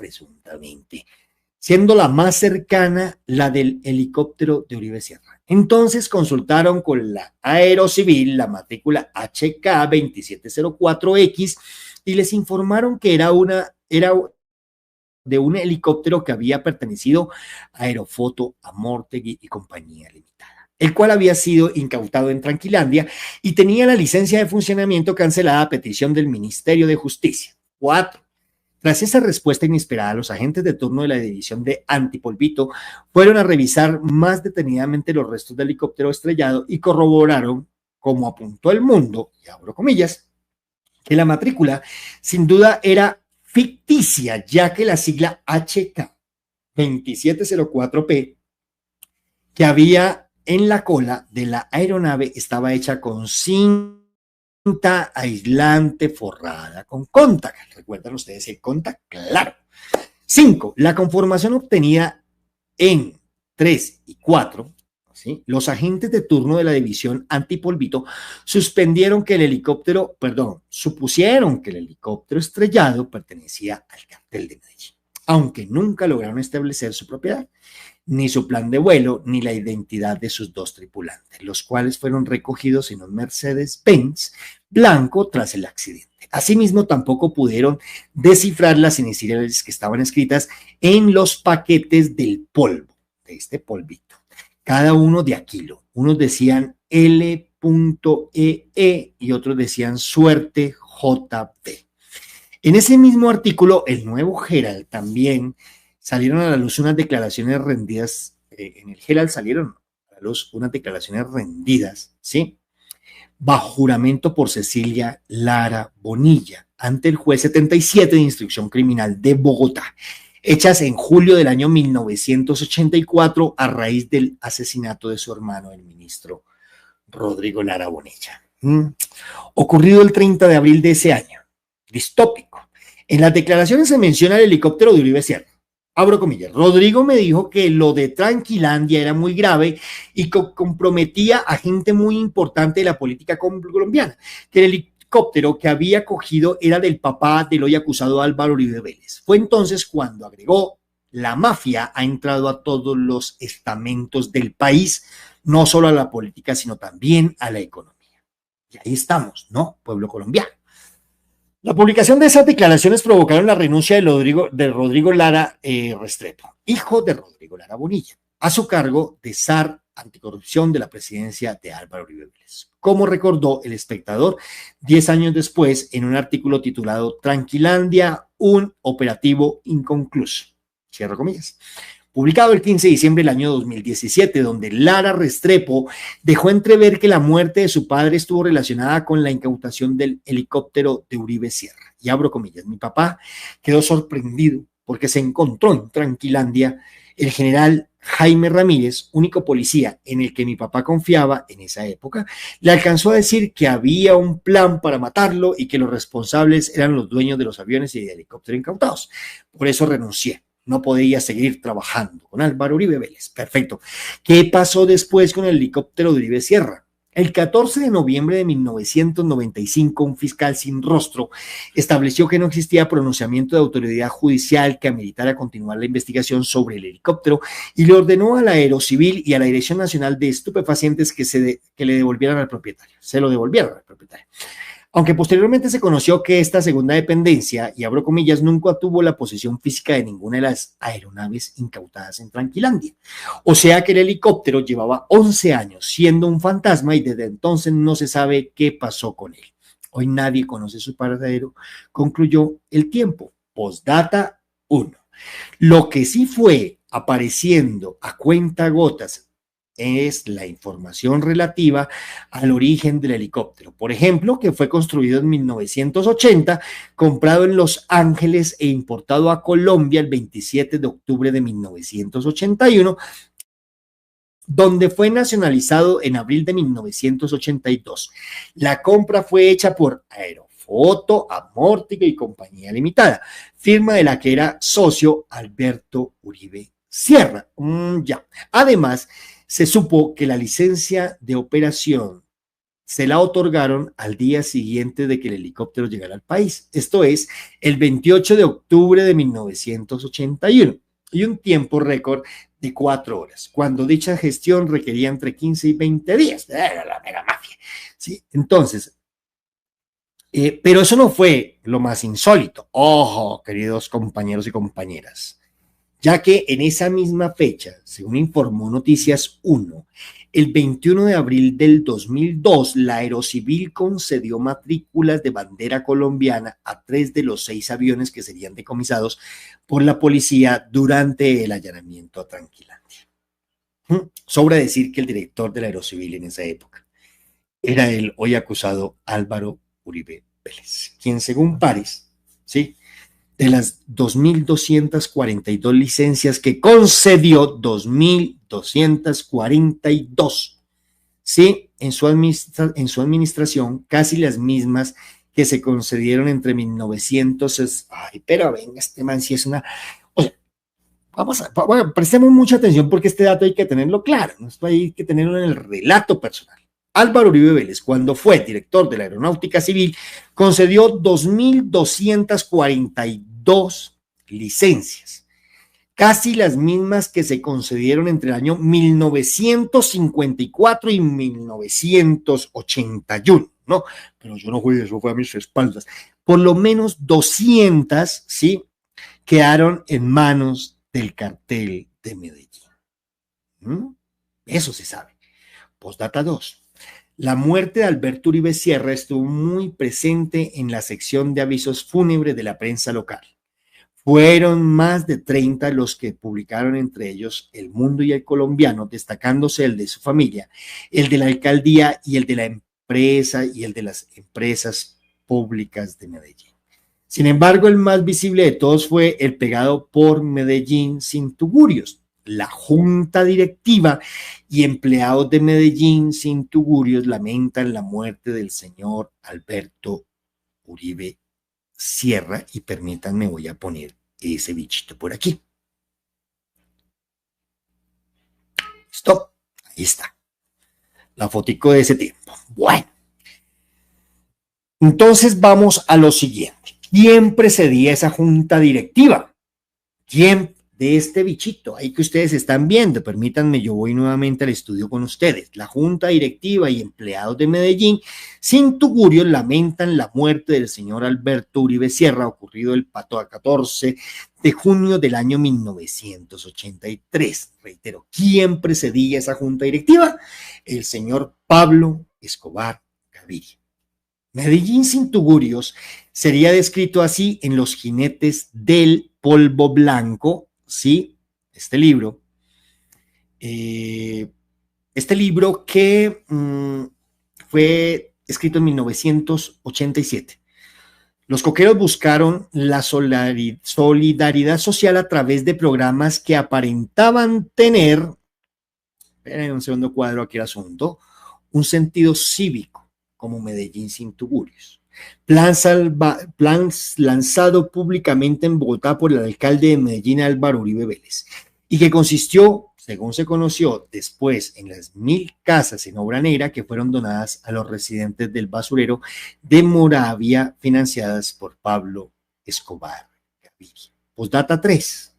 cercana la del helicóptero de Uribe Sierra. Entonces consultaron con la Aerocivil la matrícula HK2704X y les informaron que era de un helicóptero que había pertenecido a Aerofoto, Amortegui y Compañía Limitada, el cual había sido incautado en Tranquilandia y tenía la licencia de funcionamiento cancelada a petición del Ministerio de Justicia. 4. Tras esa respuesta inesperada, los agentes de turno de la división de Antipolvito fueron a revisar más detenidamente los restos del helicóptero estrellado y corroboraron, como apuntó El Mundo, y abro comillas, que la matrícula sin duda era ficticia, ya que la sigla HK2704P que había en la cola de la aeronave estaba hecha con cinta aislante forrada con Contact. ¿Recuerdan ustedes el Contact? Claro. 5. La conformación obtenida en 3 y 4, ¿sí? Los agentes de turno de la división Antipolvito supusieron que el helicóptero estrellado pertenecía al cartel de Medellín, aunque nunca lograron establecer su propiedad, ni su plan de vuelo, ni la identidad de sus dos tripulantes, los cuales fueron recogidos en un Mercedes-Benz blanco tras el accidente. Asimismo, tampoco pudieron descifrar las iniciales que estaban escritas en los paquetes del polvo, de este polvito, cada uno de a kilo. Unos decían L.EE y otros decían suerte JB. En ese mismo artículo, el Nuevo Herald también salieron a la luz unas declaraciones rendidas, en el Herald salieron a la luz unas declaraciones rendidas, ¿sí? Bajo juramento por Cecilia Lara Bonilla, ante el juez 77 de Instrucción Criminal de Bogotá, hechas en julio del año 1984 a raíz del asesinato de su hermano, el ministro Rodrigo Lara Bonilla. Ocurrido el 30 de abril de ese año, distópico. En las declaraciones se menciona el helicóptero de Uribe Sierra. Abro comillas, Rodrigo me dijo que lo de Tranquilandia era muy grave y que comprometía a gente muy importante de la política colombiana, que el helicóptero que había cogido era del papá del hoy acusado Álvaro Uribe Vélez. Fue entonces cuando agregó, la mafia ha entrado a todos los estamentos del país, no solo a la política, sino también a la economía. Y ahí estamos, ¿no? Pueblo colombiano. La publicación de esas declaraciones provocaron la renuncia de Rodrigo Lara Restrepo, hijo de Rodrigo Lara Bonilla, a su cargo de zar anticorrupción de la presidencia de Álvaro Uribe Vélez. Como recordó El Espectador 10 años después en un artículo titulado Tranquilandia, un operativo inconcluso. Cierro comillas. Publicado el 15 de diciembre del año 2017, donde Lara Restrepo dejó entrever que la muerte de su padre estuvo relacionada con la incautación del helicóptero de Uribe Sierra. Y abro comillas, mi papá quedó sorprendido porque se encontró en Tranquilandia el general Jaime Ramírez, único policía en el que mi papá confiaba en esa época, le alcanzó a decir que había un plan para matarlo y que los responsables eran los dueños de los aviones y de helicópteros incautados. Por eso renuncié. No podía seguir trabajando con Álvaro Uribe Vélez. Perfecto. ¿Qué pasó después con el helicóptero de Uribe Sierra? El 14 de noviembre de 1995, un fiscal sin rostro estableció que no existía pronunciamiento de autoridad judicial que ameritara continuar la investigación sobre el helicóptero y le ordenó a la Aerocivil y a la Dirección Nacional de Estupefacientes que le devolvieran al propietario. Se lo devolvieron al propietario. Aunque posteriormente se conoció que esta segunda dependencia, y abro comillas, nunca tuvo la posesión física de ninguna de las aeronaves incautadas en Tranquilandia. O sea que el helicóptero llevaba 11 años siendo un fantasma y desde entonces no se sabe qué pasó con él. Hoy nadie conoce su paradero, concluyó El Tiempo. Postdata 1. Lo que sí fue apareciendo a cuentagotas es la información relativa al origen del helicóptero. Por ejemplo, que fue construido en 1980, comprado en Los Ángeles e importado a Colombia el 27 de octubre de 1981, donde fue nacionalizado en abril de 1982. La compra fue hecha por Aerofoto, Amórtica y Compañía Limitada, firma de la que era socio Alberto Uribe Sierra. Además, se supo que la licencia de operación se la otorgaron al día siguiente de que el helicóptero llegara al país. Esto es, el 28 de octubre de 1981. Y un tiempo récord de 4 horas, cuando dicha gestión requería entre 15 y 20 días. Era la mega mafia. ¿Sí? Entonces, pero eso no fue lo más insólito. Ojo, queridos compañeros y compañeras, ya que en esa misma fecha, según informó Noticias 1, el 21 de abril del 2002, la Aerocivil concedió matrículas de bandera colombiana a 3 de los 6 aviones que serían decomisados por la policía durante el allanamiento a Tranquilandia. Sobra decir que el director de la Aerocivil en esa época era el hoy acusado Álvaro Uribe Vélez, quien según Pares, ¿sí?, de las 2.242 licencias que concedió, 2.242, ¿sí?, en su administración, casi las mismas que se concedieron entre 1900. Ay, pero venga, este man sí es una... O sea, prestemos mucha atención porque este dato hay que tenerlo claro, ¿no? Esto hay que tenerlo en el relato personal. Álvaro Uribe Vélez, cuando fue director de la Aeronáutica Civil, concedió 2.242 licencias, casi las mismas que se concedieron entre el año 1954 y 1981, ¿no? Pero yo no fui, eso fue a mis espaldas. Por lo menos 200, ¿sí?, quedaron en manos del cartel de Medellín. Eso se sabe. Postdata 2. La muerte de Alberto Uribe Sierra estuvo muy presente en la sección de avisos fúnebres de la prensa local. Fueron más de 30 los que publicaron, entre ellos El Mundo y El Colombiano, destacándose el de su familia, el de la alcaldía y el de la empresa y el de las empresas públicas de Medellín. Sin embargo, el más visible de todos fue el pegado por Medellín sin tugurios. La junta directiva y empleados de Medellín sin tugurios lamentan la muerte del señor Alberto Uribe Sierra, y permítanme, voy a poner ese bichito por aquí. Stop, ahí está. La fotico de ese tiempo. Bueno, entonces vamos a lo siguiente. ¿Quién precedía esa junta directiva? ¿Quién de este bichito ahí que ustedes están viendo? Permítanme, yo voy nuevamente al estudio con ustedes. La junta directiva y empleados de Medellín sin tugurios lamentan la muerte del señor Alberto Uribe Sierra, ocurrido el 14 de junio del año 1983. Reitero, ¿quién precedía esa junta directiva? El señor Pablo Escobar Gaviria. Medellín sin tugurios sería descrito así en Los jinetes del polvo blanco, ¿sí? Este libro que fue escrito en 1987. Los coqueros buscaron la solidaridad social a través de programas que aparentaban tener, esperen un segundo, cuadro aquí el asunto, un sentido cívico, como Medellín sin tugurios. Plan lanzado públicamente en Bogotá por el alcalde de Medellín, Álvaro Uribe Vélez, y que consistió, según se conoció después, en las 1.000 casas en obra negra que fueron donadas a los residentes del basurero de Moravia, financiadas por Pablo Escobar Gaviria. Postdata 3.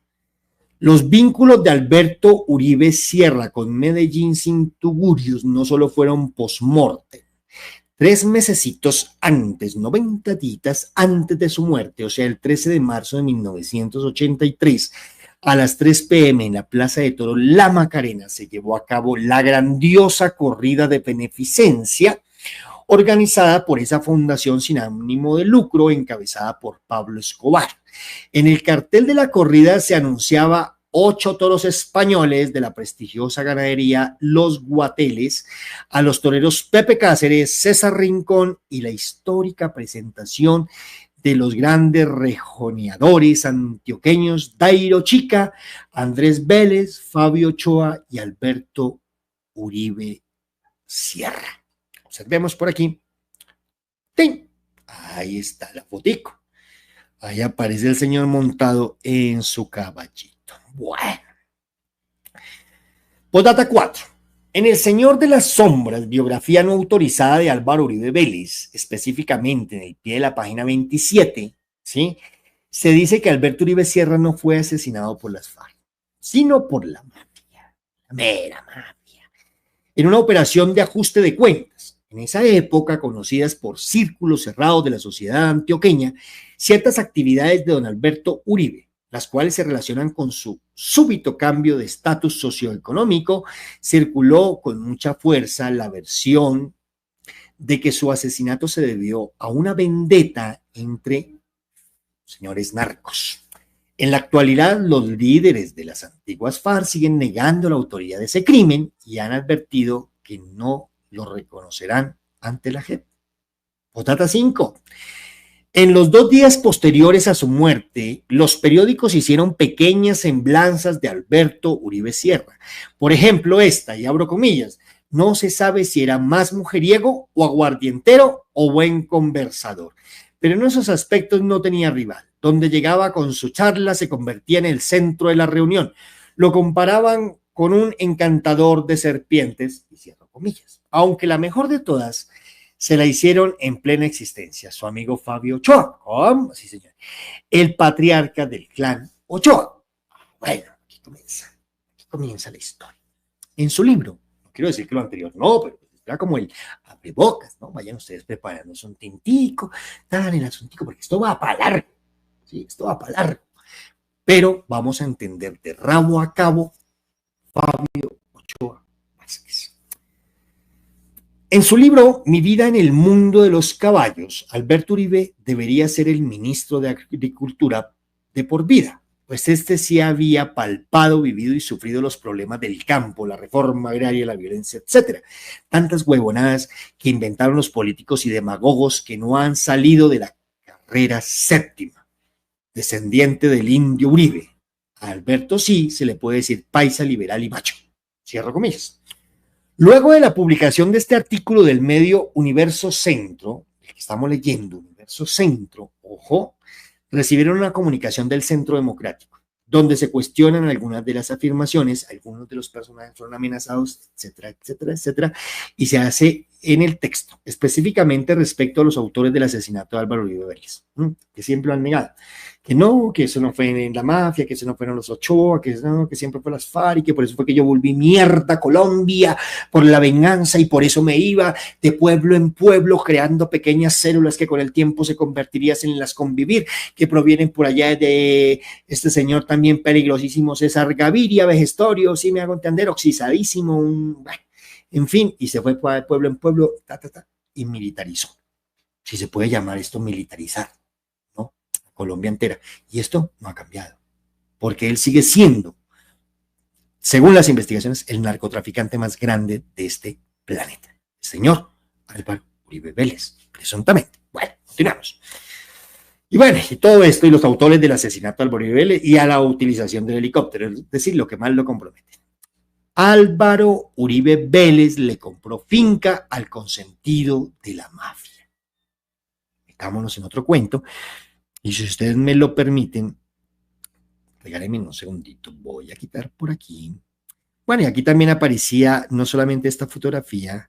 Los vínculos de Alberto Uribe Sierra con Medellín sin tugurios no solo fueron post-mortem. 3 mesecitos antes, 90 días antes de su muerte, o sea, el 13 de marzo de 1983, a las 3 p.m. en la Plaza de Toros La Macarena se llevó a cabo la grandiosa corrida de beneficencia, organizada por esa fundación sin ánimo de lucro encabezada por Pablo Escobar. En el cartel de la corrida se anunciaba 8 toros españoles de la prestigiosa ganadería Los Guateles, a los toreros Pepe Cáceres, César Rincón y la histórica presentación de los grandes rejoneadores antioqueños Dairo Chica, Andrés Vélez, Fabio Ochoa y Alberto Uribe Sierra. Observemos por aquí. ¡Tin! Ahí está la fotico. Ahí aparece el señor montado en su caballito. Bueno. Postdata 4. En El Señor de las Sombras, biografía no autorizada de Álvaro Uribe Vélez, específicamente en el pie de la página 27, ¿sí?, se dice que Alberto Uribe Sierra no fue asesinado por las FARC, sino por la mafia, la mera mafia, en una operación de ajuste de cuentas. En esa época, conocidas por círculos cerrados de la sociedad antioqueña, ciertas actividades de don Alberto Uribe, las cuales se relacionan con su súbito cambio de estatus socioeconómico, circuló con mucha fuerza la versión de que su asesinato se debió a una vendetta entre señores narcos. En la actualidad, los líderes de las antiguas FARC siguen negando la autoría de ese crimen y han advertido que no lo reconocerán ante la JEP. Postdata 5. En los 2 días posteriores a su muerte, los periódicos hicieron pequeñas semblanzas de Alberto Uribe Sierra. Por ejemplo, esta, y abro comillas, no se sabe si era más mujeriego o aguardientero o buen conversador, pero en esos aspectos no tenía rival. Donde llegaba con su charla se convertía en el centro de la reunión. Lo comparaban con un encantador de serpientes, y cierro comillas, aunque la mejor de todas se la hicieron en plena existencia su amigo Fabio Ochoa. ¿Cómo? Sí, señor. El patriarca del clan Ochoa. Bueno, aquí comienza la historia. En su libro, no quiero decir que lo anterior no, pero era como el abrebocas, ¿no? Vayan ustedes preparándose un tintico, dan el asuntico, porque esto va para largo. Sí, esto va para largo. Pero vamos a entender de rabo a cabo Fabio Ochoa Vázquez. En su libro Mi vida en el mundo de los caballos, Alberto Uribe debería ser el ministro de Agricultura de por vida, pues este sí había palpado, vivido y sufrido los problemas del campo, la reforma agraria, la violencia, etcétera. Tantas huevonadas que inventaron los políticos y demagogos que no han salido de la carrera séptima. Descendiente del indio Uribe, a Alberto sí se le puede decir paisa, liberal y macho. Cierro comillas. Luego de la publicación de este artículo del medio Universo Centro, el que estamos leyendo, Universo Centro, ojo, recibieron una comunicación del Centro Democrático, donde se cuestionan algunas de las afirmaciones, algunos de los personajes fueron amenazados, etcétera, etcétera, etcétera, y se hace en el texto, específicamente respecto a los autores del asesinato de Álvaro Uribe Vélez, que siempre lo han negado, que no, que eso no fue en la mafia, que eso no fueron los Ochoa, que no, que siempre fue las FARC, y que por eso fue que yo volví mierda a Colombia, por la venganza, y por eso me iba de pueblo en pueblo creando pequeñas células que con el tiempo se convertirían en las convivir, que provienen por allá de este señor también peligrosísimo César Gaviria, vejestorio, sí me hago entender, oxidadísimo, bueno, en fin, y se fue de pueblo en pueblo, y militarizó. Si se puede llamar esto militarizar, ¿no? Colombia entera. Y esto no ha cambiado, porque él sigue siendo, según las investigaciones, el narcotraficante más grande de este planeta. El señor Álvaro Uribe Vélez, presuntamente. Bueno, continuamos. Y bueno, y todo esto y los autores del asesinato de Álvaro Uribe Vélez y a la utilización del helicóptero, es decir, lo que más lo compromete. Álvaro Uribe Vélez le compró finca al consentido de la mafia. Metámonos en otro cuento, y si ustedes me lo permiten, regálenme un segundito, voy a quitar por aquí. Bueno, y aquí también aparecía no solamente esta fotografía,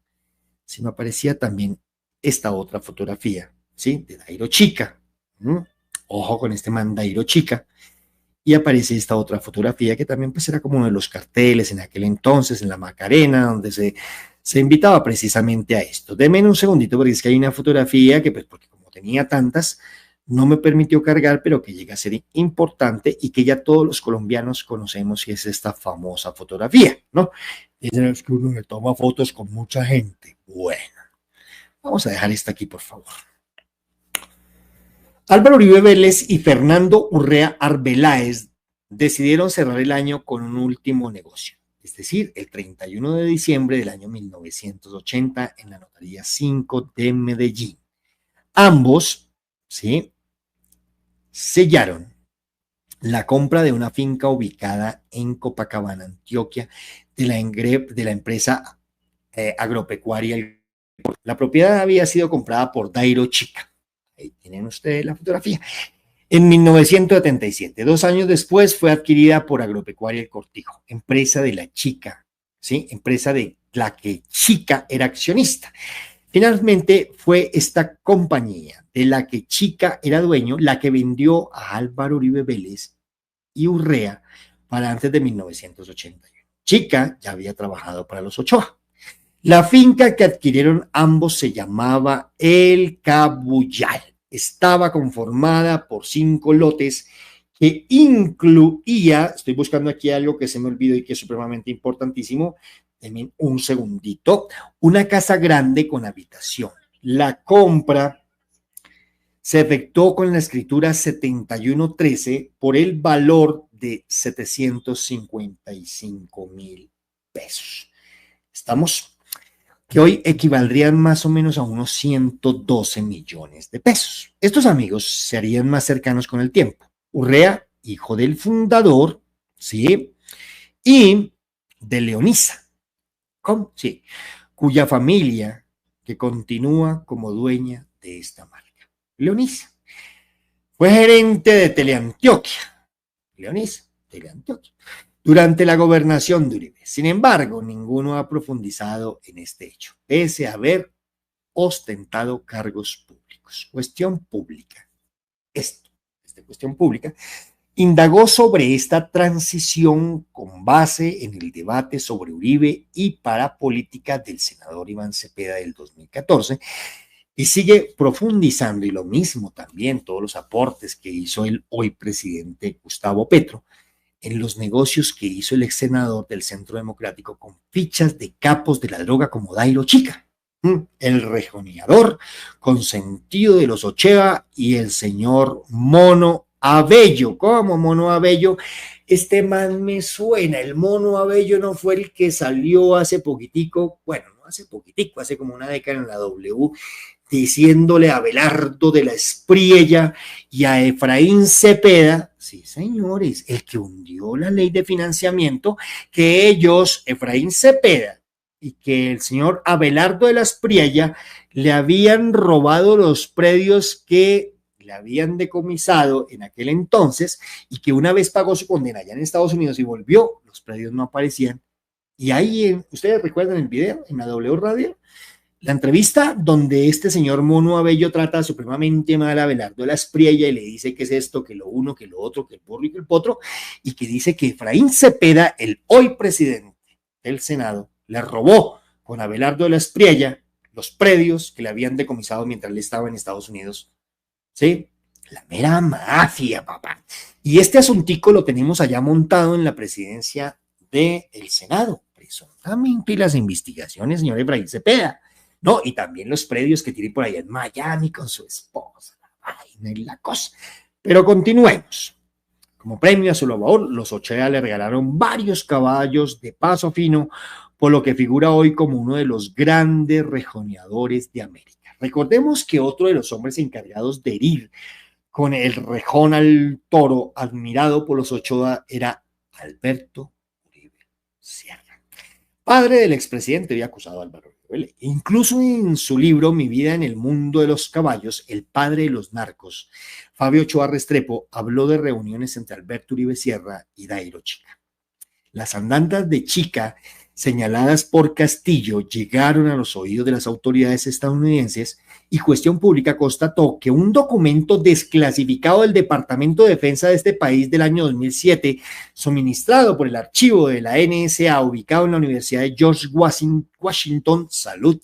sino aparecía también esta otra fotografía, ¿sí? De Dairo Chica. Ojo con este man Dairo Chica. Y aparece esta otra fotografía que también pues era como uno de los carteles en aquel entonces, en la Macarena, donde se invitaba precisamente a esto. Denme un segundito porque es que hay una fotografía que pues porque como tenía tantas, no me permitió cargar, pero que llega a ser importante y que ya todos los colombianos conocemos, y es esta famosa fotografía, ¿no? Es que uno le toma fotos con mucha gente. Bueno, Vamos a dejar esto aquí, por favor. Álvaro Uribe Vélez y Fernando Urrea Arbeláez decidieron cerrar el año con un último negocio, es decir, el 31 de diciembre del año 1980 en la Notaría 5 de Medellín. Ambos, ¿sí?, sellaron la compra de una finca ubicada en Copacabana, Antioquia, de la empresa agropecuaria. La propiedad había sido comprada por Dairo Chica. Ahí tienen ustedes la fotografía. En 1977, 2 años después, fue adquirida por Agropecuaria El Cortijo, empresa de la Chica, ¿sí?, empresa de la que Chica era accionista. Finalmente fue esta compañía de la que Chica era dueño la que vendió a Álvaro Uribe Vélez y Urrea para antes de 1981. Chica ya había trabajado para los Ochoa. La finca que adquirieron ambos se llamaba El Cabuyal. Estaba conformada por 5 lotes que incluía, estoy buscando aquí algo que se me olvidó y que es supremamente importantísimo, denme un segundito, una casa grande con habitación. La compra se efectuó con la escritura 7113 por el valor de 755,000 pesos. Estamos, que hoy equivaldrían más o menos a unos 112 millones de pesos. Estos amigos se harían más cercanos con el tiempo. Urrea, hijo del fundador, ¿sí?, y de Leonisa, ¿cómo? Sí, cuya familia que continúa como dueña de esta marca. Leonisa fue gerente de Teleantioquia. Leonisa, Teleantioquia, durante la gobernación de Uribe. Sin embargo, ninguno ha profundizado en este hecho, pese a haber ostentado cargos públicos. Cuestión pública. Esta cuestión pública indagó sobre esta transición con base en el debate sobre Uribe y parapolítica del senador Iván Cepeda del 2014 y sigue profundizando, y lo mismo también todos los aportes que hizo el hoy presidente Gustavo Petro en los negocios que hizo el ex senador del Centro Democrático con fichas de capos de la droga como Dairo Chica, el rejoneador consentido de los Ochoa y el señor Mono Abello. ¿Cómo Mono Abello? Este man me suena. El Mono Abello no fue el que salió hace poquitico, bueno, no hace poquitico, hace como una década en la W, diciéndole a Abelardo de la Espriella y a Efraín Cepeda, sí señores, el que hundió la ley de financiamiento, que ellos, Efraín Cepeda y que el señor Abelardo de la Espriella, le habían robado los predios que le habían decomisado en aquel entonces, y que una vez pagó su condena allá en Estados Unidos y volvió, los predios no aparecían. Y ahí, ustedes recuerdan el video en la W Radio, la entrevista donde este señor Mono Abello trata supremamente mal a Abelardo de la Espriella y le dice que es esto, que lo uno, que lo otro, que el porro y que el potro, y que dice que Efraín Cepeda, el hoy presidente del Senado, le robó con Abelardo de la Espriella los predios que le habían decomisado mientras él estaba en Estados Unidos. ¿Sí? La mera mafia, papá. Y este asuntico lo tenemos allá montado en la presidencia del Senado, presuntamente, y las investigaciones, señor Efraín Cepeda, ¿no? Y también los predios que tiene por allá en Miami con su esposa, la vaina y la cosa. Pero continuemos. Como premio a su labor, los Ochoa le regalaron varios caballos de paso fino, por lo que figura hoy como uno de los grandes rejoneadores de América. Recordemos que otro de los hombres encargados de herir con el rejón al toro admirado por los Ochoa era Alberto Uribe Sierra, padre del expresidente y acusado Álvaro Uribe Vélez. Incluso en su libro Mi vida en el mundo de los caballos, el padre de los narcos, Fabio Ochoa Restrepo, habló de reuniones entre Alberto Uribe Sierra y Dairo Chica. Las andanzas de Chica señaladas por Castillo llegaron a los oídos de las autoridades estadounidenses y Cuestión Pública constató que un documento desclasificado del Departamento de Defensa de este país del año 2007, suministrado por el archivo de la NSA ubicado en la Universidad de George Washington, salud,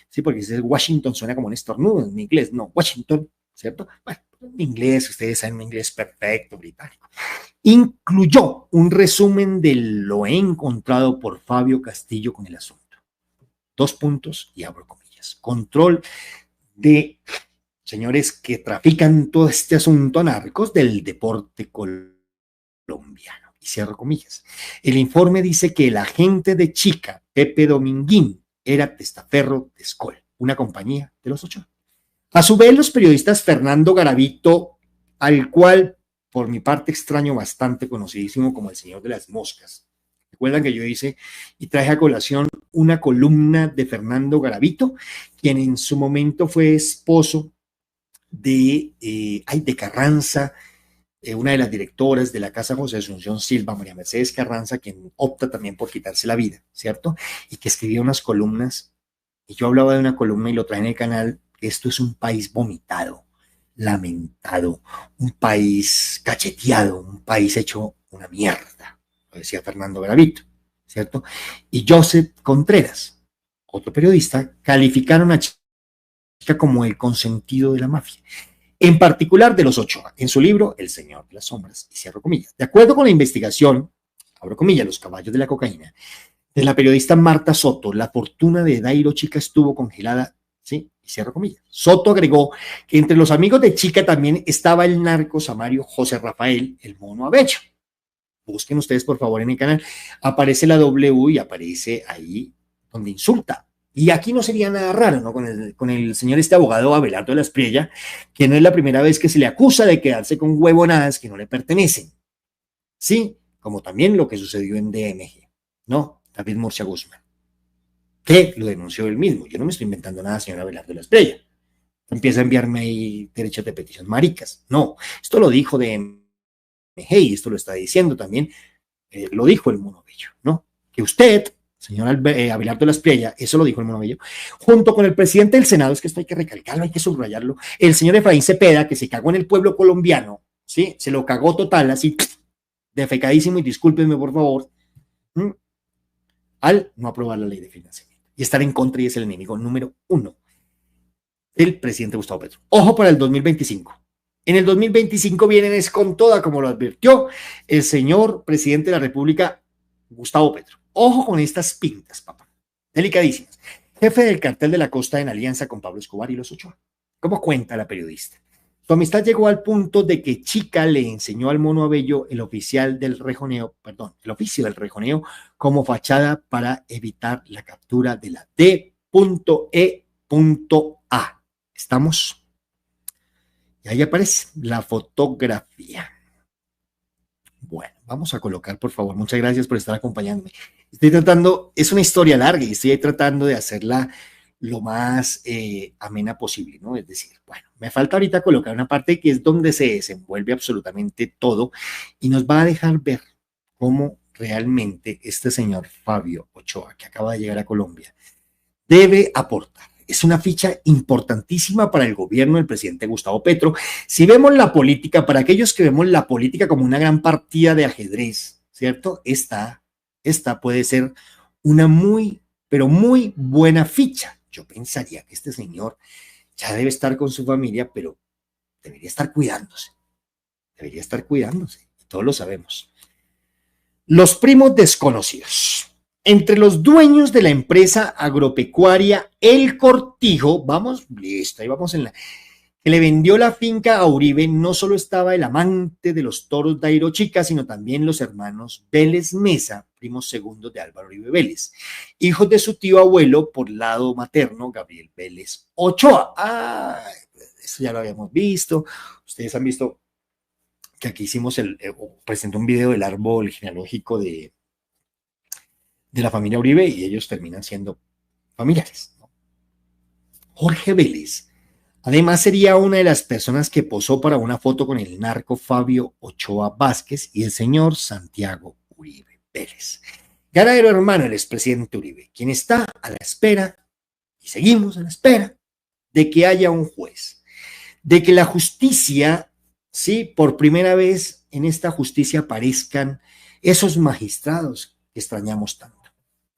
sí, porque si es Washington suena como un estornudo en inglés, no, Washington, ¿cierto? Bueno, en inglés, ustedes saben un inglés perfecto, británico. Incluyó un resumen de lo encontrado por Fabio Castillo con el asunto. 2 puntos y abro comillas. drogas, control de señores que trafican todo este asunto a narcos del deporte colombiano. Y cierro comillas. El informe dice que el agente de Chica, Pepe Dominguín, era testaferro de Skol, una compañía de los Ochoa. A su vez, los periodistas Fernando Garavito, al cual por mi parte extraño bastante, conocidísimo como el señor de las moscas. Recuerdan que yo hice y traje a colación una columna de Fernando Garavito, quien en su momento fue esposo de Carranza, una de las directoras de la Casa José Asunción Silva, María Mercedes Carranza, quien opta también por quitarse la vida, ¿cierto? Y que escribía unas columnas, y yo hablaba de una columna y lo traje en el canal. Esto es un país vomitado, lamentado, un país cacheteado, un país hecho una mierda, lo decía Fernando Garavito, ¿cierto? Y Joseph Contreras, otro periodista, calificaron a Chica como el consentido de la mafia, en particular de los Ochoa, en su libro El Señor de las Sombras, y cierro comillas. De acuerdo con la investigación, abro comillas, los caballos de la cocaína, de la periodista Marta Soto, la fortuna de Dairo Chica estuvo congelada, ¿sí? Y cierro comillas. Soto agregó que entre los amigos de Chica también estaba el narco samario José Rafael, el Mono Abello. Busquen ustedes, por favor, en el canal. Aparece la W y aparece ahí donde insulta. Y aquí no sería nada raro, ¿no? Con el señor abogado Abelardo de la Espriella, que no es la primera vez que se le acusa de quedarse con huevonadas que no le pertenecen. Sí, como también lo que sucedió en DMG, ¿no? David Murcia Guzmán, que lo denunció él mismo. Yo no me estoy inventando nada, señor Abelardo de la Espriella. Empieza a enviarme ahí derechos de petición maricas. No, esto lo dijo DMG y esto lo está diciendo también, lo dijo el Mono Bello, ¿no? Que usted, señor Abelardo de la Espriella, eso lo dijo el Mono Bello, junto con el presidente del Senado, es que esto hay que recalcarlo, hay que subrayarlo, el señor Efraín Cepeda, que se cagó en el pueblo colombiano, ¿sí? Se lo cagó total, así, defecadísimo, y discúlpenme por favor, al no aprobar la ley de financiamiento y estar en contra, y es el enemigo número 1 del presidente Gustavo Petro. Ojo para el 2025. En el 2025 vienen es con toda, como lo advirtió el señor presidente de la República, Gustavo Petro. Ojo con estas pintas, papá. Delicadísimas. Jefe del cartel de la costa en alianza con Pablo Escobar y los Ochoa. ¿Cómo cuenta la periodista? Su amistad llegó al punto de que Chica le enseñó al Mono Abello el oficio del rejoneo como fachada para evitar la captura de la D.E.A. ¿Estamos? Y ahí aparece la fotografía. Bueno, vamos a colocar, por favor. Muchas gracias por estar acompañándome. Estoy tratando, es una historia larga y estoy tratando de hacerla lo más amena posible, ¿no? Es decir, bueno, me falta ahorita colocar una parte que es donde se desenvuelve absolutamente todo y nos va a dejar ver cómo realmente este señor Fabio Ochoa, que acaba de llegar a Colombia, debe aportar. Es una ficha importantísima para el gobierno del presidente Gustavo Petro. Si vemos la política, para aquellos que vemos la política como una gran partida de ajedrez, ¿cierto? Esta puede ser una muy, pero muy buena ficha. Yo pensaría que este señor ya debe estar con su familia, pero debería estar cuidándose. Debería estar cuidándose. Todos lo sabemos. Los primos desconocidos. Entre los dueños de la empresa agropecuaria El Cortijo, vamos, listo, ahí vamos que le vendió la finca a Uribe, no solo estaba el amante de los toros Dairo Chica, sino también los hermanos Vélez Mesa, primos segundos de Álvaro Uribe Vélez, hijos de su tío abuelo por lado materno, Gabriel Vélez Ochoa. Eso ya lo habíamos visto. Ustedes han visto que aquí hicimos presentó un video del árbol genealógico de la familia Uribe y ellos terminan siendo familiares, ¿no? Jorge Vélez, además, sería una de las personas que posó para una foto con el narco Fabio Ochoa Vázquez y el señor Santiago Uribe Vélez. Ganadero hermano del expresidente Uribe, quien está a la espera, y seguimos a la espera, de que haya un juez, de que la justicia, sí, por primera vez en esta justicia aparezcan esos magistrados que extrañamos tanto.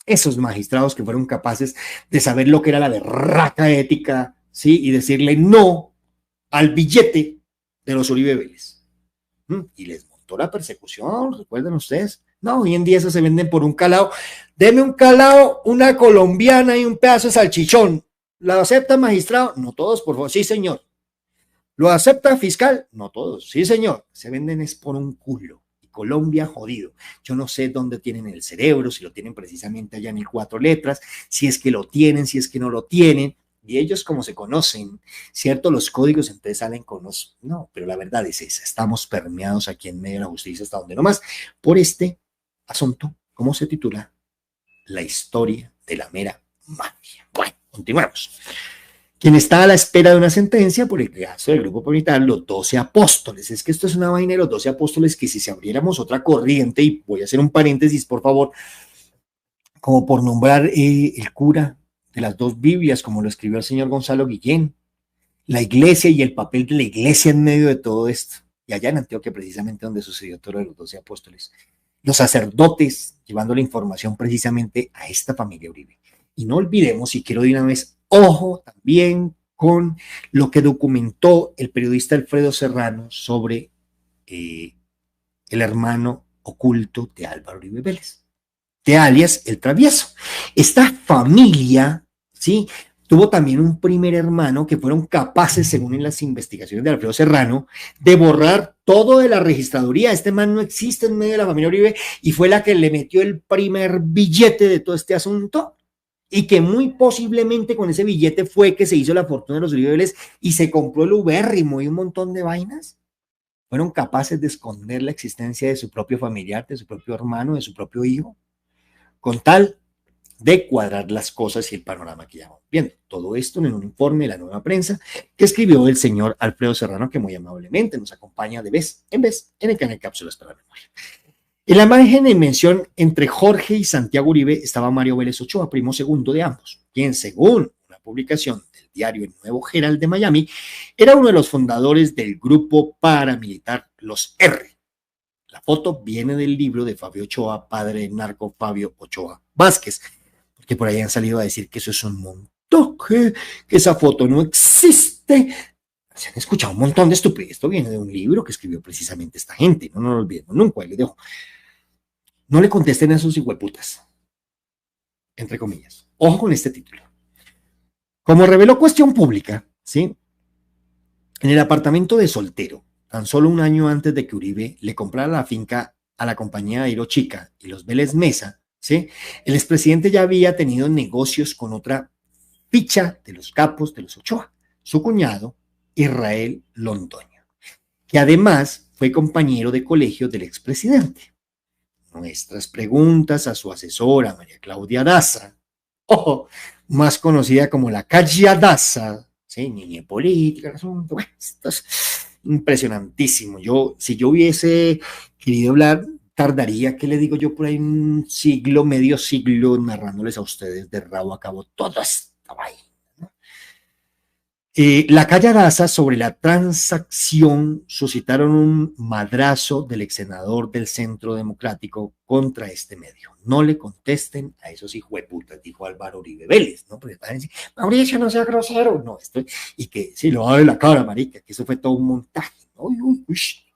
Esos magistrados que fueron capaces de saber lo que era la berraca ética, ¿sí? Y decirle no al billete de los Uribe Vélez. Y les montó la persecución, recuerden ustedes. No, hoy en día eso se venden por un calao. Deme un calao, una colombiana y un pedazo de salchichón. ¿Lo acepta magistrado? No todos, por favor. Sí, señor. ¿Lo acepta fiscal? No todos. Sí, señor. Se venden es por un culo. Y Colombia, jodido. Yo no sé dónde tienen el cerebro, si lo tienen precisamente allá en el 4 letras, si es que lo tienen, si es que no lo tienen. Y ellos como se conocen, ¿cierto? Los códigos entonces salen con los... No, pero la verdad es esa. Estamos permeados aquí en medio de la justicia hasta donde no más por este asunto. ¿Cómo se titula? La historia de la mera mafia. Bueno, continuamos. Quien está a la espera de una sentencia por el caso del grupo militar, los 12 apóstoles. Es que esto es una vaina de los 12 apóstoles que si se abriéramos otra corriente, y voy a hacer un paréntesis, por favor, como por nombrar el cura de las 2 Biblias, como lo escribió el señor Gonzalo Guillén, la iglesia y el papel de la iglesia en medio de todo esto. Y allá en Antioquia, precisamente donde sucedió todo lo de los 12 apóstoles. Los sacerdotes llevando la información precisamente a esta familia Uribe. Y no olvidemos, y quiero de una vez, ojo también con lo que documentó el periodista Alfredo Serrano sobre el hermano oculto de Álvaro Uribe Vélez, de alias El Travieso. Esta familia, ¿sí?, tuvo también un primer hermano que fueron capaces, según en las investigaciones de Alfredo Serrano, de borrar todo de la registraduría. Este man no existe en medio de la familia Uribe y fue la que le metió el primer billete de todo este asunto, y que muy posiblemente con ese billete fue que se hizo la fortuna de los Uribe Vélez y se compró el ubérrimo y un montón de vainas. Fueron capaces de esconder la existencia de su propio familiar, de su propio hermano, de su propio hijo, con tal de cuadrar las cosas y el panorama que ya vamos viendo. Todo esto en un informe de la Nueva Prensa que escribió el señor Alfredo Serrano, que muy amablemente nos acompaña de vez en vez en el canal Cápsulas para la Memoria. En la imagen en mención entre Jorge y Santiago Uribe estaba Mario Vélez Ochoa, primo segundo de ambos, quien, según una publicación del diario El Nuevo Herald de Miami, era uno de los fundadores del grupo paramilitar Los R. La foto viene del libro de Fabio Ochoa, padre del narco Fabio Ochoa Vázquez, porque por ahí han salido a decir que eso es un montaje, que esa foto no existe. Se han escuchado un montón de estupidez. Esto viene de un libro que escribió precisamente esta gente. No lo olvidemos nunca. Ahí le dejo. No le contesten a esos hijueputas, entre comillas. Ojo con este título. Como reveló Cuestión Pública, ¿sí?, en el apartamento de Soltero, tan solo un año antes de que Uribe le comprara la finca a la compañía Airo Chica y los Vélez Mesa, ¿sí?, el expresidente ya había tenido negocios con otra ficha de los capos de los Ochoa, su cuñado Israel Londoño, que además fue compañero de colegio del expresidente. Nuestras preguntas a su asesora, María Claudia Daza, más conocida como la Calle Daza, ¿sí?, niña política, asunto. Bueno, esto es impresionantísimo. Si yo hubiese querido hablar, tardaría, ¿qué le digo yo?, por ahí un siglo, medio siglo, narrándoles a ustedes de rabo a cabo toda esta vaina. La Calle Daza, sobre la transacción, suscitaron un madrazo del ex senador del Centro Democrático contra este medio. No le contesten a esos hijueputas, dijo Álvaro Uribe Vélez, ¿no? Porque van a decir, Mauricio, no sea grosero. No, y que sí, lo abre la cara, marica, que eso fue todo un montaje. Uy,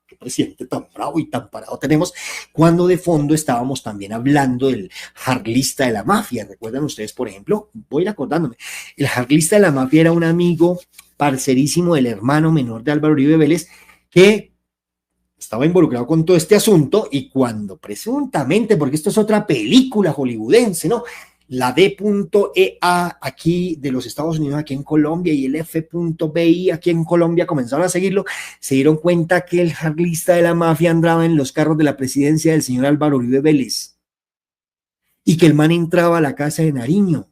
qué presidente tan bravo y tan parado tenemos, cuando de fondo estábamos también hablando del jarlista de la mafia. ¿Recuerdan ustedes, por ejemplo? Voy a ir acordándome. El jarlista de la mafia era un amigo parcerísimo del hermano menor de Álvaro Uribe Vélez, que estaba involucrado con todo este asunto, y cuando presuntamente, porque esto es otra película hollywoodense, ¿no?, la D.EA aquí de los Estados Unidos, aquí en Colombia, y el F.BI aquí en Colombia comenzaron a seguirlo, se dieron cuenta que el jarlista de la mafia andaba en los carros de la presidencia del señor Álvaro Uribe Vélez, y que el man entraba a la casa de Nariño,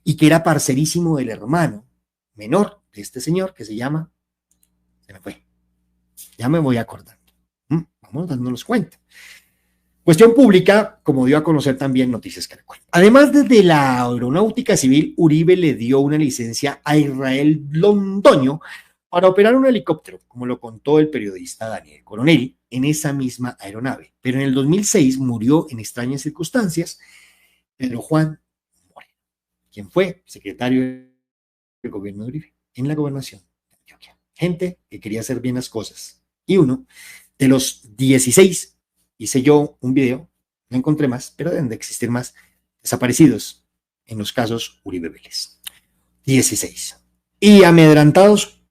y que era parcerísimo del hermano menor de este señor, que se llama, se me fue, ya me voy acordando, vamos dándonos cuenta. Cuestión Pública, como dio a conocer también Noticias Caracol. Además, desde la Aeronáutica Civil, Uribe le dio una licencia a Israel Londoño para operar un helicóptero, como lo contó el periodista Daniel Coronel, en esa misma aeronave. Pero en el 2006 murió en extrañas circunstancias Pedro Juan Moreno, quien fue secretario del gobierno de Uribe en la gobernación de Antioquia. Gente que quería hacer bien las cosas. Y uno de los 16, hice yo un video, no encontré más, pero deben de existir más desaparecidos en los casos Uribe Vélez. 16. Y amedrantados,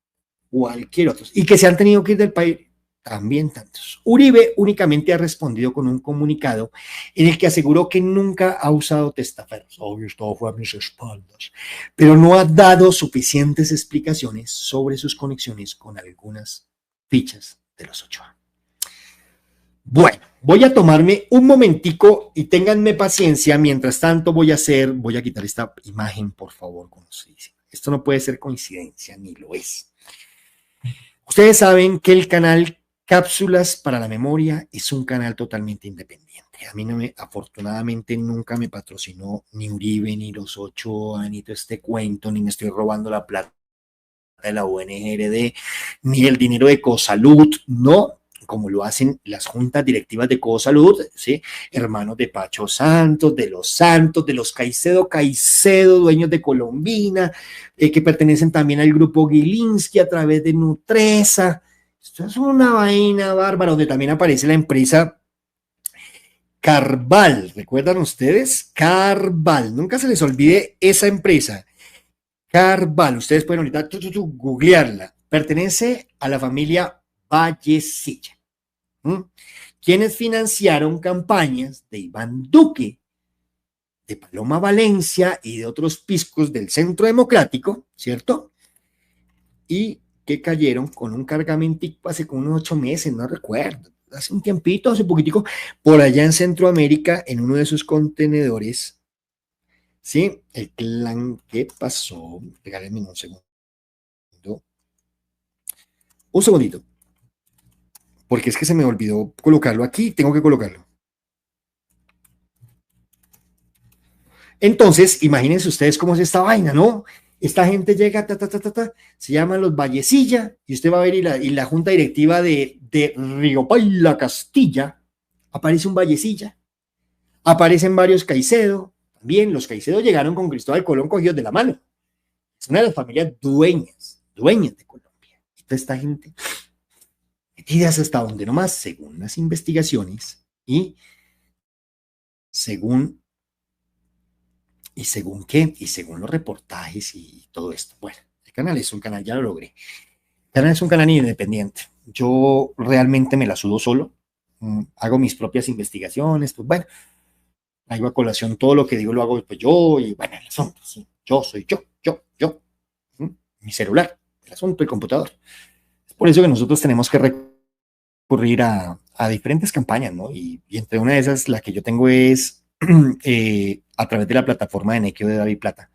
cualquier otro. Y que se han tenido que ir del país, también tantos. Uribe únicamente ha respondido con un comunicado en el que aseguró que nunca ha usado testaferros. Obvio, todo fue a mis espaldas. Pero no ha dado suficientes explicaciones sobre sus conexiones con algunas fichas de los Ochoa. Bueno, voy a tomarme un momentico y ténganme paciencia. Mientras tanto voy a quitar esta imagen, por favor. Esto no puede ser coincidencia, ni lo es. Ustedes saben que el canal Cápsulas para la Memoria es un canal totalmente independiente. A mí afortunadamente nunca me patrocinó ni Uribe, ni los Ochoa, ni todo este cuento, ni me estoy robando la plata de la ONGRD, ni el dinero de Cosalud, no, como lo hacen las juntas directivas de Cosalud, ¿sí? Hermanos de Pacho Santos, de los Caicedo, dueños de Colombina, que pertenecen también al grupo Gilinski a través de Nutresa. Esto es una vaina bárbara, donde también aparece la empresa Carval. ¿Recuerdan ustedes? Carval. Nunca se les olvide esa empresa. Carval. Ustedes pueden ahorita googlearla. Pertenece a la familia Vallecilla. Quienes financiaron campañas de Iván Duque, de Paloma Valencia y de otros piscos del Centro Democrático, ¿cierto? Y que cayeron con un cargamentico hace como unos 8 meses, no recuerdo, hace un tiempito, hace poquitico, por allá en Centroamérica, en uno de sus contenedores, ¿sí? El clan, ¿qué pasó? Regálenme un segundo. Un segundito. Porque es que se me olvidó colocarlo aquí, tengo que colocarlo. Entonces, imagínense ustedes cómo es esta vaina, ¿no? Esta gente llega, se llaman los Vallecilla, y usted va a ver, y la junta directiva de Riopay Castilla, aparece un Vallecilla, aparecen varios Caicedo, también los Caicedo llegaron con Cristóbal Colón cogidos de la mano. Es una de las familias dueñas de Colombia. Y toda esta gente metidas hasta donde nomás, según las investigaciones y según qué, y según los reportajes y todo esto. Bueno, el canal es un canal, ya lo logré. El canal es un canal independiente. Yo realmente me la sudo solo, hago mis propias investigaciones, pues bueno, hago a colación todo lo que digo, lo hago pues yo, y bueno, el asunto, sí, yo soy yo, mi celular, el asunto, el computador. Es por eso que nosotros tenemos que recurrir a diferentes campañas, ¿no? Y entre una de esas, la que yo tengo es a través de la plataforma de Nequio de David Plata.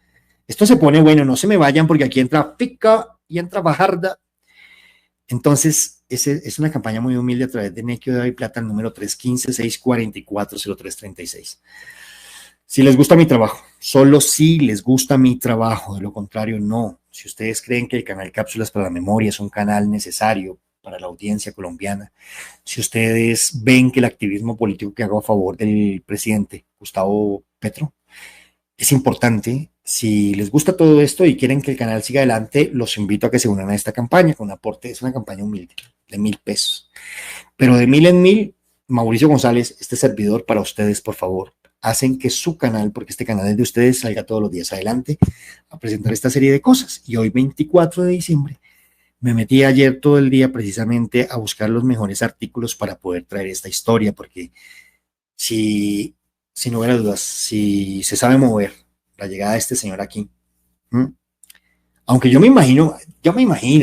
Esto se pone bueno, no se me vayan porque aquí entra Pica y entra Bajarda. Entonces, es una campaña muy humilde a través de Nequio de David Plata, el número 315-644-0336. Si les gusta mi trabajo, solo si les gusta mi trabajo, de lo contrario, no. Si ustedes creen que el canal Cápsulas para la Memoria es un canal necesario para la audiencia colombiana, si ustedes ven que el activismo político que hago a favor del presidente Gustavo Petro es importante, si les gusta todo esto y quieren que el canal siga adelante, los invito a que se unan a esta campaña con un aporte. Es una campaña humilde de 1,000 pesos, pero de 1,000 en 1,000, Mauricio González, este servidor, para ustedes, por favor, hacen que su canal, porque este canal es de ustedes, salga todos los días adelante a presentar esta serie de cosas. Y hoy, 24 de diciembre, me metí ayer todo el día precisamente a buscar los mejores artículos para poder traer esta historia, porque sin lugar a dudas, si se sabe mover la llegada de este señor aquí, aunque yo me imagino,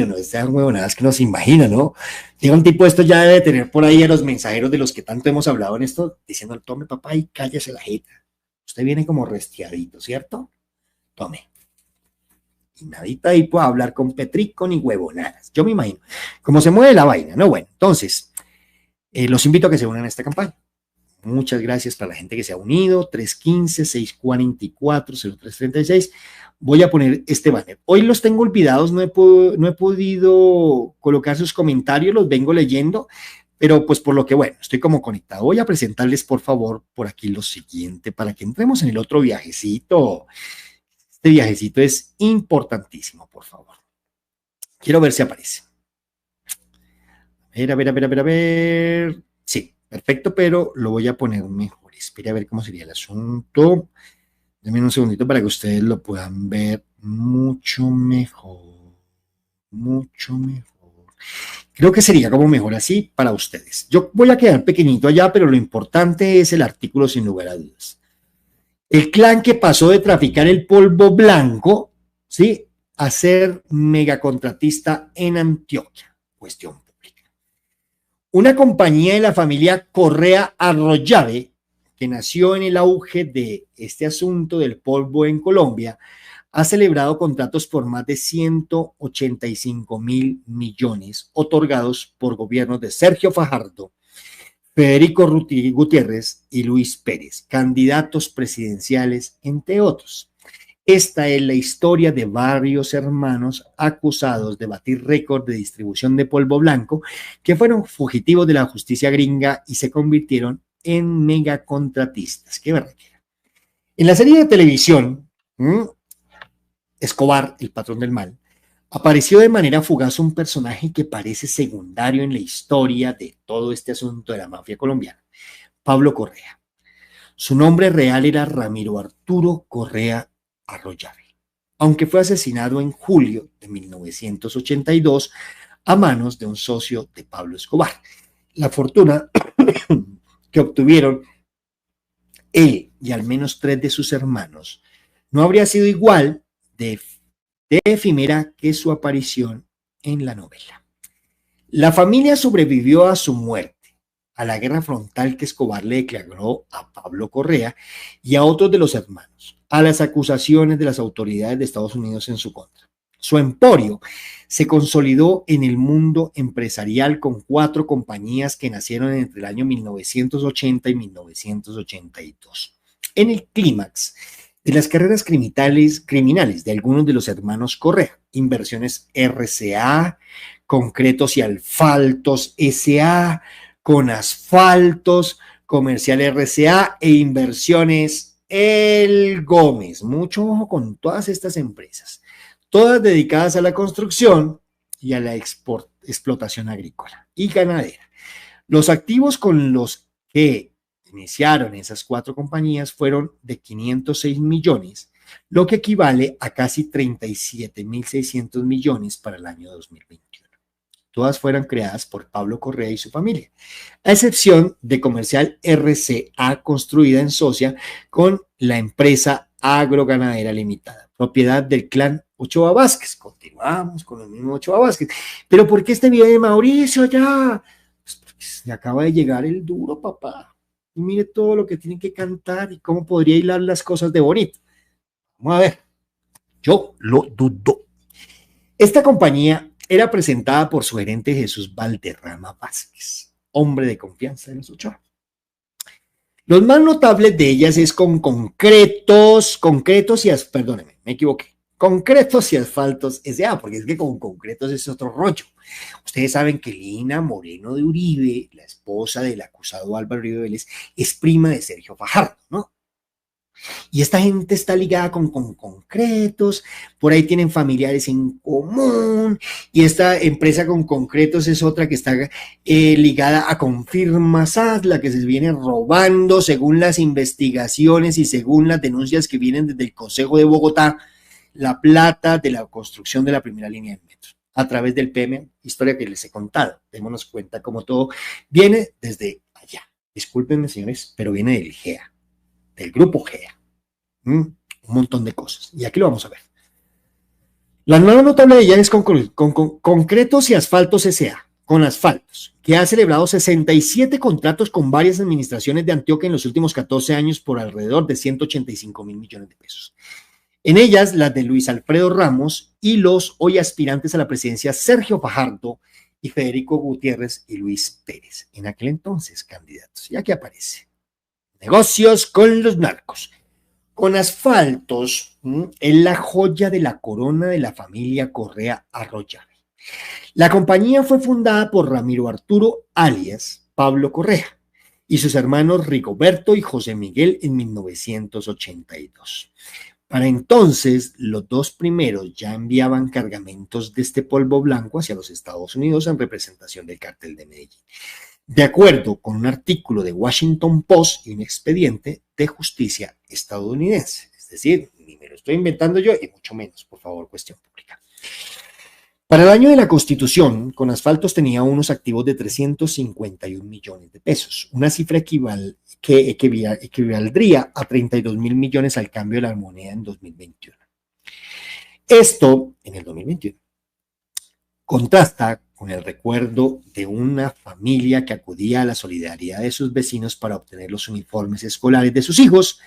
¿no? Estas huevonadas que nos imagina, ¿no? Digo, un tipo esto ya debe tener por ahí a los mensajeros de los que tanto hemos hablado en esto, diciendo, tome papá y cállese la jeta. Usted viene como restiadito, ¿cierto? Tome. Y nadita ahí puede hablar con Petrico ni huevonadas. Yo me imagino cómo se mueve la vaina, ¿no? Bueno, entonces, los invito a que se unan a esta campaña. Muchas gracias para la gente que se ha unido. 315-644-0336. Voy a poner este banner. Hoy los tengo olvidados, no he podido colocar sus comentarios, los vengo leyendo, pero pues por lo que, bueno, estoy como conectado. Voy a presentarles, por favor, por aquí lo siguiente, para que entremos en el otro viajecito. Este viajecito es importantísimo, por favor. Quiero ver si aparece. A ver. Sí, perfecto, pero lo voy a poner mejor. Espera a ver cómo sería el asunto. Denme un segundito para que ustedes lo puedan ver mucho mejor, mucho mejor. Creo que sería como mejor así para ustedes. Yo voy a quedar pequeñito allá, pero lo importante es el artículo sin lugar a dudas. El clan que pasó de traficar el polvo blanco, ¿sí?, a ser megacontratista en Antioquia. Cuestión pública. Una compañía de la familia Correa Arroyave, que nació en el auge de este asunto del polvo en Colombia, ha celebrado contratos por más de 185.000 millones otorgados por gobiernos de Sergio Fajardo, Federico Gutiérrez y Luis Pérez, candidatos presidenciales, entre otros. Esta es la historia de varios hermanos acusados de batir récord de distribución de polvo blanco que fueron fugitivos de la justicia gringa y se convirtieron en megacontratistas. ¡Qué barbaridad! En la serie de televisión, Escobar, el patrón del mal, apareció de manera fugaz un personaje que parece secundario en la historia de todo este asunto de la mafia colombiana, Pablo Correa. Su nombre real era Ramiro Arturo Correa Arroyave, aunque fue asesinado en julio de 1982 a manos de un socio de Pablo Escobar. La fortuna que obtuvieron él y al menos 3 de sus hermanos no habría sido igual de efímera que su aparición en la novela. La familia sobrevivió a su muerte, a la guerra frontal que Escobar le declaró a Pablo Correa y a otros de los hermanos, a las acusaciones de las autoridades de Estados Unidos en su contra. Su emporio se consolidó en el mundo empresarial con 4 compañías que nacieron entre el año 1980 y 1982. En el clímax de las carreras criminales de algunos de los hermanos Correa, Inversiones RCA, Concretos y Asfaltos SA, con Asfaltos, Comercial RCA e Inversiones El Gómez. Mucho ojo con todas estas empresas, todas dedicadas a la construcción y a la explotación agrícola y ganadera. Los activos con los que iniciaron esas 4 compañías fueron de 506 millones, lo que equivale a casi 37.600 millones para el año 2021. Todas fueron creadas por Pablo Correa y su familia, a excepción de Comercial RCA, construida en socia con la empresa Agroganadera Limitada, propiedad del clan Ochoa Vázquez. Continuamos con el mismo Ochoa Vázquez. ¿Pero por qué este video de Mauricio ya? Pues porque se acaba de llegar el duro, papá. Y mire todo lo que tienen que cantar y cómo podría hilar las cosas de bonito. Vamos a ver. Yo lo dudo. Esta compañía era presentada por su gerente Jesús Valderrama Vázquez, hombre de confianza de los Ochoa. Los más notables de ellas es con Concretos y Asfaltos S.A., porque es que con Concretos es otro rollo. Ustedes saben que Lina Moreno de Uribe, la esposa del acusado Álvaro Uribe Vélez, es prima de Sergio Fajardo, ¿no? Y esta gente está ligada con Concretos, por ahí tienen familiares en común, y esta empresa con Concretos es otra que está ligada a Confirmasat, la que se viene robando según las investigaciones y según las denuncias que vienen desde el Consejo de Bogotá, la plata de la construcción de la primera línea de metro a través del PM, historia que les he contado. Démonos cuenta cómo todo viene desde allá. Discúlpenme, señores, pero viene del GEA, del grupo GEA. Un montón de cosas. Y aquí lo vamos a ver. La nueva notable de ella es con Concretos y Asfaltos S.A., con Asfaltos, que ha celebrado 67 contratos con varias administraciones de Antioquia en los últimos 14 años por alrededor de 185.000 millones de pesos. En ellas, las de Luis Alfredo Ramos y los hoy aspirantes a la presidencia Sergio Fajardo y Federico Gutiérrez y Luis Pérez, en aquel entonces candidatos. Y aquí aparece. Negocios con los narcos. Con Asfaltos, es la joya de la corona de la familia Correa Arroyave. La compañía fue fundada por Ramiro Arturo, alias Pablo Correa, y sus hermanos Rigoberto y José Miguel en 1982. Para entonces, los 2 primeros ya enviaban cargamentos de este polvo blanco hacia los Estados Unidos en representación del Cártel de Medellín, de acuerdo con un artículo de Washington Post y un expediente de justicia estadounidense. Es decir, ni me lo estoy inventando yo y mucho menos, por favor, cuestión pública. Para el año de la Constitución, Conasfaltos tenía unos activos de 351 millones de pesos, una cifra que equivaldría a 32.000 millones al cambio de la moneda en 2021. Esto, en el 2021, contrasta con el recuerdo de una familia que acudía a la solidaridad de sus vecinos para obtener los uniformes escolares de sus hijos,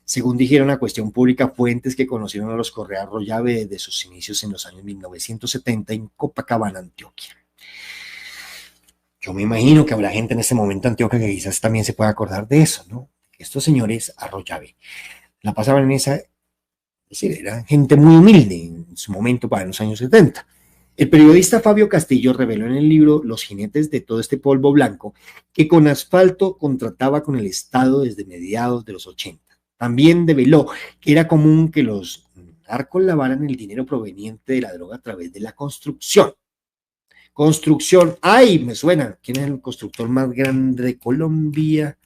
según dijeron a Cuestión Pública fuentes que conocieron a los Correa Arroyave desde sus inicios en los años 1970 en Copacabana, Antioquia. Yo me imagino que habrá gente en este momento en Antioquia que quizás también se pueda acordar de eso, ¿no? Estos señores Arroyave la pasaban en esa, es decir, era gente muy humilde en su momento para los años 70. El periodista Fabio Castillo reveló en el libro Los jinetes de todo este polvo blanco que Conasfalto contrataba con el Estado desde mediados de los 80. También develó que era común que los narcos lavaran el dinero proveniente de la droga a través de la construcción. Construcción, ¡ay! Me suena. ¿Quién es el constructor más grande de Colombia?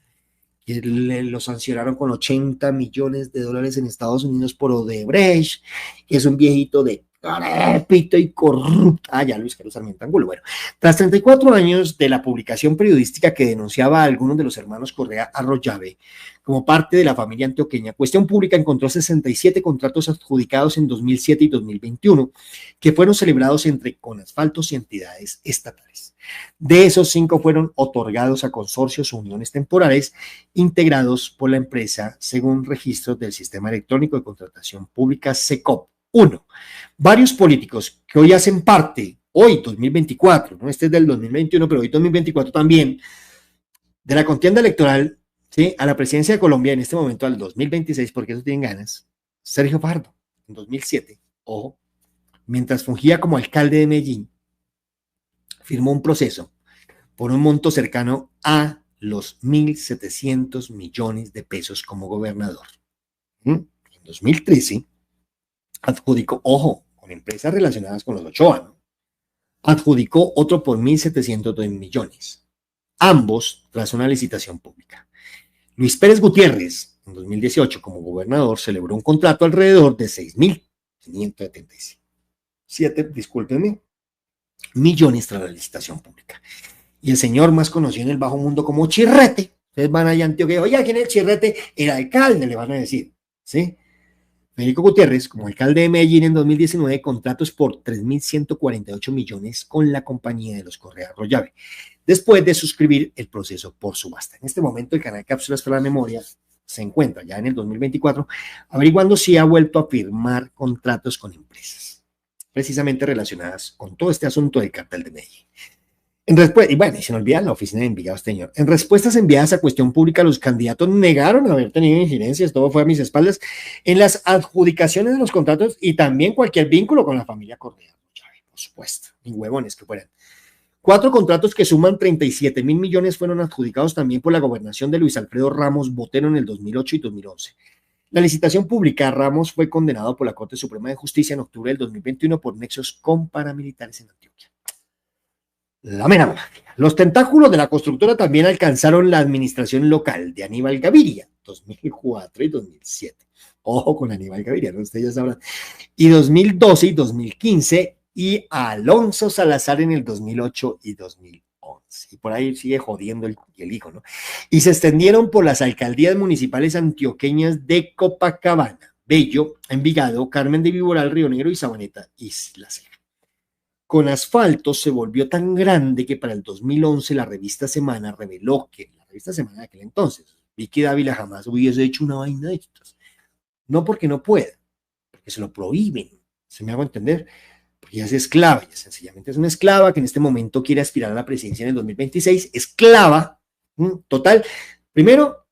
Que lo sancionaron con 80 millones de dólares en Estados Unidos por Odebrecht, que es un viejito de carépito y corrupto. Ya Luis Carlos Sarmiento Angulo. Bueno, tras 34 años de la publicación periodística que denunciaba a algunos de los hermanos Correa Arroyave como parte de la familia antioqueña, Cuestión Pública encontró 67 contratos adjudicados en 2007 y 2021 que fueron celebrados entre Conasfaltos y entidades estatales. De esos 5 fueron otorgados a consorcios o uniones temporales integrados por la empresa según registros del Sistema Electrónico de Contratación Pública SECOP. 1. Varios políticos que hoy hacen parte, hoy 2024, ¿no? Este es del 2021, pero hoy 2024 también, de la contienda electoral, ¿sí?, a la presidencia de Colombia en este momento al 2026, porque eso tienen ganas. Sergio Fajardo, en 2007, ojo, mientras fungía como alcalde de Medellín, firmó un proceso por un monto cercano a los 1.700 millones de pesos como gobernador. En 2013, adjudicó, ojo, con empresas relacionadas con los Ochoa, ¿no? Adjudicó otro por 1.702 millones, ambos tras una licitación pública. Luis Pérez Gutiérrez, en 2018, como gobernador, celebró un contrato alrededor de 6.577, discúlpenme, millones tras la licitación pública. Y el señor más conocido en el bajo mundo como Chirrete, ustedes van allá a Antioquia, oye, ¿quién es el Chirrete? El alcalde, le van a decir, ¿sí? Federico Gutiérrez, como alcalde de Medellín en 2019, contratos por 3.148 millones con la compañía de los Correa Arroyave, después de suscribir el proceso por subasta. En este momento, el canal Cápsulas para la Memoria se encuentra ya en el 2024, averiguando si ha vuelto a firmar contratos con empresas, precisamente relacionadas con todo este asunto del cartel de Medellín. Y bueno, y se nos olvida la oficina de Envigado Señor. En respuestas enviadas a Cuestión Pública, los candidatos negaron haber tenido incidencias, todo fue a mis espaldas, en las adjudicaciones de los contratos y también cualquier vínculo con la familia Correa, por supuesto, ni huevones que fueran. 4 contratos que suman 37.000 millones fueron adjudicados también por la gobernación de Luis Alfredo Ramos Botero en el 2008 y 2011. La licitación pública, Ramos fue condenado por la Corte Suprema de Justicia en octubre del 2021 por nexos con paramilitares en Antioquia. La mera mafia. Los tentáculos de la constructora también alcanzaron la administración local de Aníbal Gaviria, 2004 y 2007. Ojo con Aníbal Gaviria, ¿no? Ustedes ya sabrán. Y 2012 y 2015, y a Alonso Salazar en el 2008 y 2011. Y por ahí sigue jodiendo el hijo, ¿no? Y se extendieron por las alcaldías municipales antioqueñas de Copacabana, Bello, Envigado, Carmen de Viboral, Río Negro y Sabaneta, Isla Ceja. Conasfalto se volvió tan grande que para el 2011 la revista Semana reveló que, la revista Semana de aquel entonces, Vicky Dávila jamás hubiese hecho una vaina de estas. No porque no pueda, porque se lo prohíben, se me hago entender, porque ella es esclava, ella sencillamente es una esclava que en este momento quiere aspirar a la presidencia en el 2026, esclava, total, primero,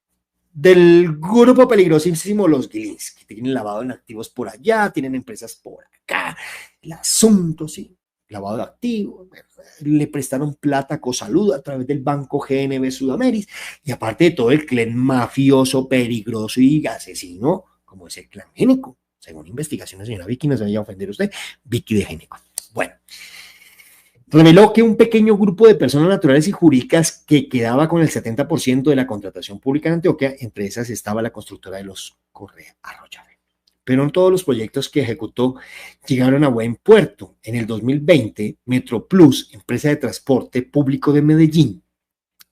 del grupo peligrosísimo Los Guilins, que tienen lavado en activos por allá, tienen empresas por acá, el asunto, sí, lavado de activos, le prestaron plata a Cosalud a través del banco GNB Sudamérica, y aparte de todo el clan mafioso, peligroso y asesino, como es el clan Génico, según investigaciones, señora Vicky, no se vaya a ofender usted, Vicky de Génico. Bueno, reveló que un pequeño grupo de personas naturales y jurídicas que quedaba con el 70% de la contratación pública en Antioquia, entre esas estaba la constructora de los Correa Arroyave. pero no todos los proyectos que ejecutó llegaron a buen puerto. En el 2020, Metroplus, empresa de transporte público de Medellín,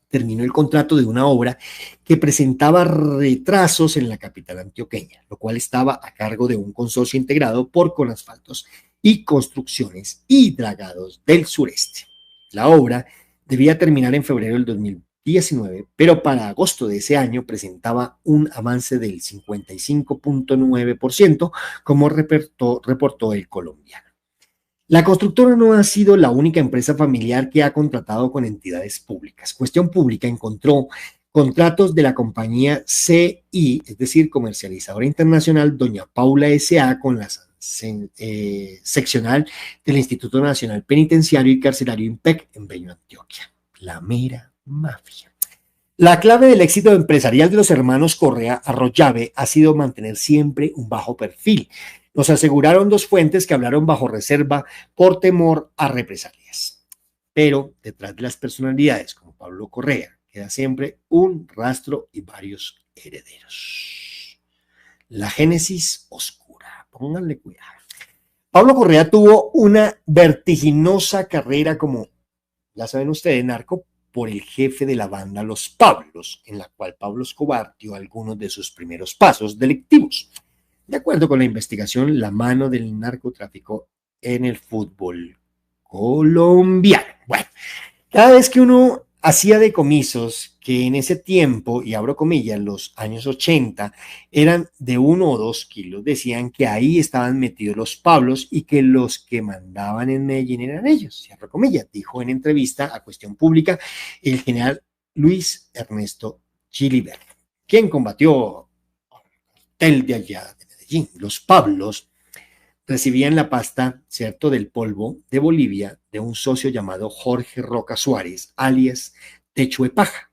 terminó el contrato de una obra que presentaba retrasos en la capital antioqueña, lo cual estaba a cargo de un consorcio integrado por Conasfaltos y Construcciones y Dragados del Sureste. La obra debía terminar en febrero del 2019, pero para agosto de ese año presentaba un avance del 55.9%, como reportó el colombiano. La constructora no ha sido la única empresa familiar que ha contratado con entidades públicas. Cuestión Pública encontró contratos de la compañía CI, es decir, Comercializadora Internacional Doña Paula S.A. con la seccional del Instituto Nacional Penitenciario y Carcelario IMPEC en Bello, Antioquia. La mera mafia. La clave del éxito empresarial de los hermanos Correa Arroyave ha sido mantener siempre un bajo perfil. Nos aseguraron dos fuentes que hablaron bajo reserva por temor a represalias. Pero detrás de las personalidades como Pablo Correa queda siempre un rastro y varios herederos. La génesis oscura. Pónganle cuidado. Pablo Correa tuvo una vertiginosa carrera como, ya saben ustedes, narco, por el jefe de la banda Los Pablos, en la cual Pablo Escobar dio algunos de sus primeros pasos delictivos. De acuerdo con la investigación, la mano del narcotráfico en el fútbol colombiano. Bueno, cada vez que uno hacía decomisos que en ese tiempo, y abro comillas, los años 80, eran de 1 o 2 kilos, decían que ahí estaban metidos los Pablos y que los que mandaban en Medellín eran ellos, cierro comillas, dijo en entrevista a Cuestión Pública el general Luis Ernesto Gilibert, quien combatió el de allá de Medellín. Los Pablos recibían la pasta, ¿cierto?, del polvo de Bolivia de un socio llamado Jorge Roca Suárez, alias Techo de Paja,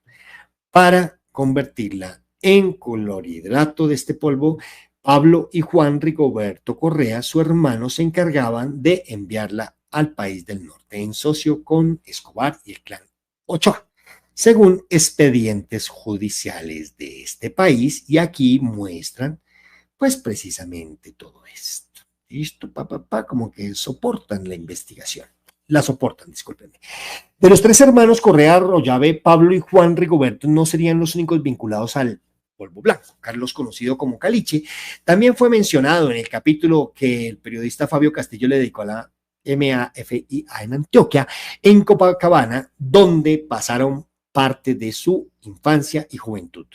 para convertirla en clorhidrato de este polvo. Pablo y Juan Rigoberto Correa, su hermano, se encargaban de enviarla al país del norte, en socio con Escobar y el clan Ochoa, según expedientes judiciales de este país, y aquí muestran, pues, precisamente todo esto. Listo, como que soportan la investigación. La soportan, discúlpenme. De los 3 hermanos Correa Arroyave, Pablo y Juan Rigoberto no serían los únicos vinculados al polvo blanco. Carlos, conocido como Caliche, también fue mencionado en el capítulo que el periodista Fabio Castillo le dedicó a la MAFIA en Antioquia, en Copacabana, donde pasaron parte de su infancia y juventud.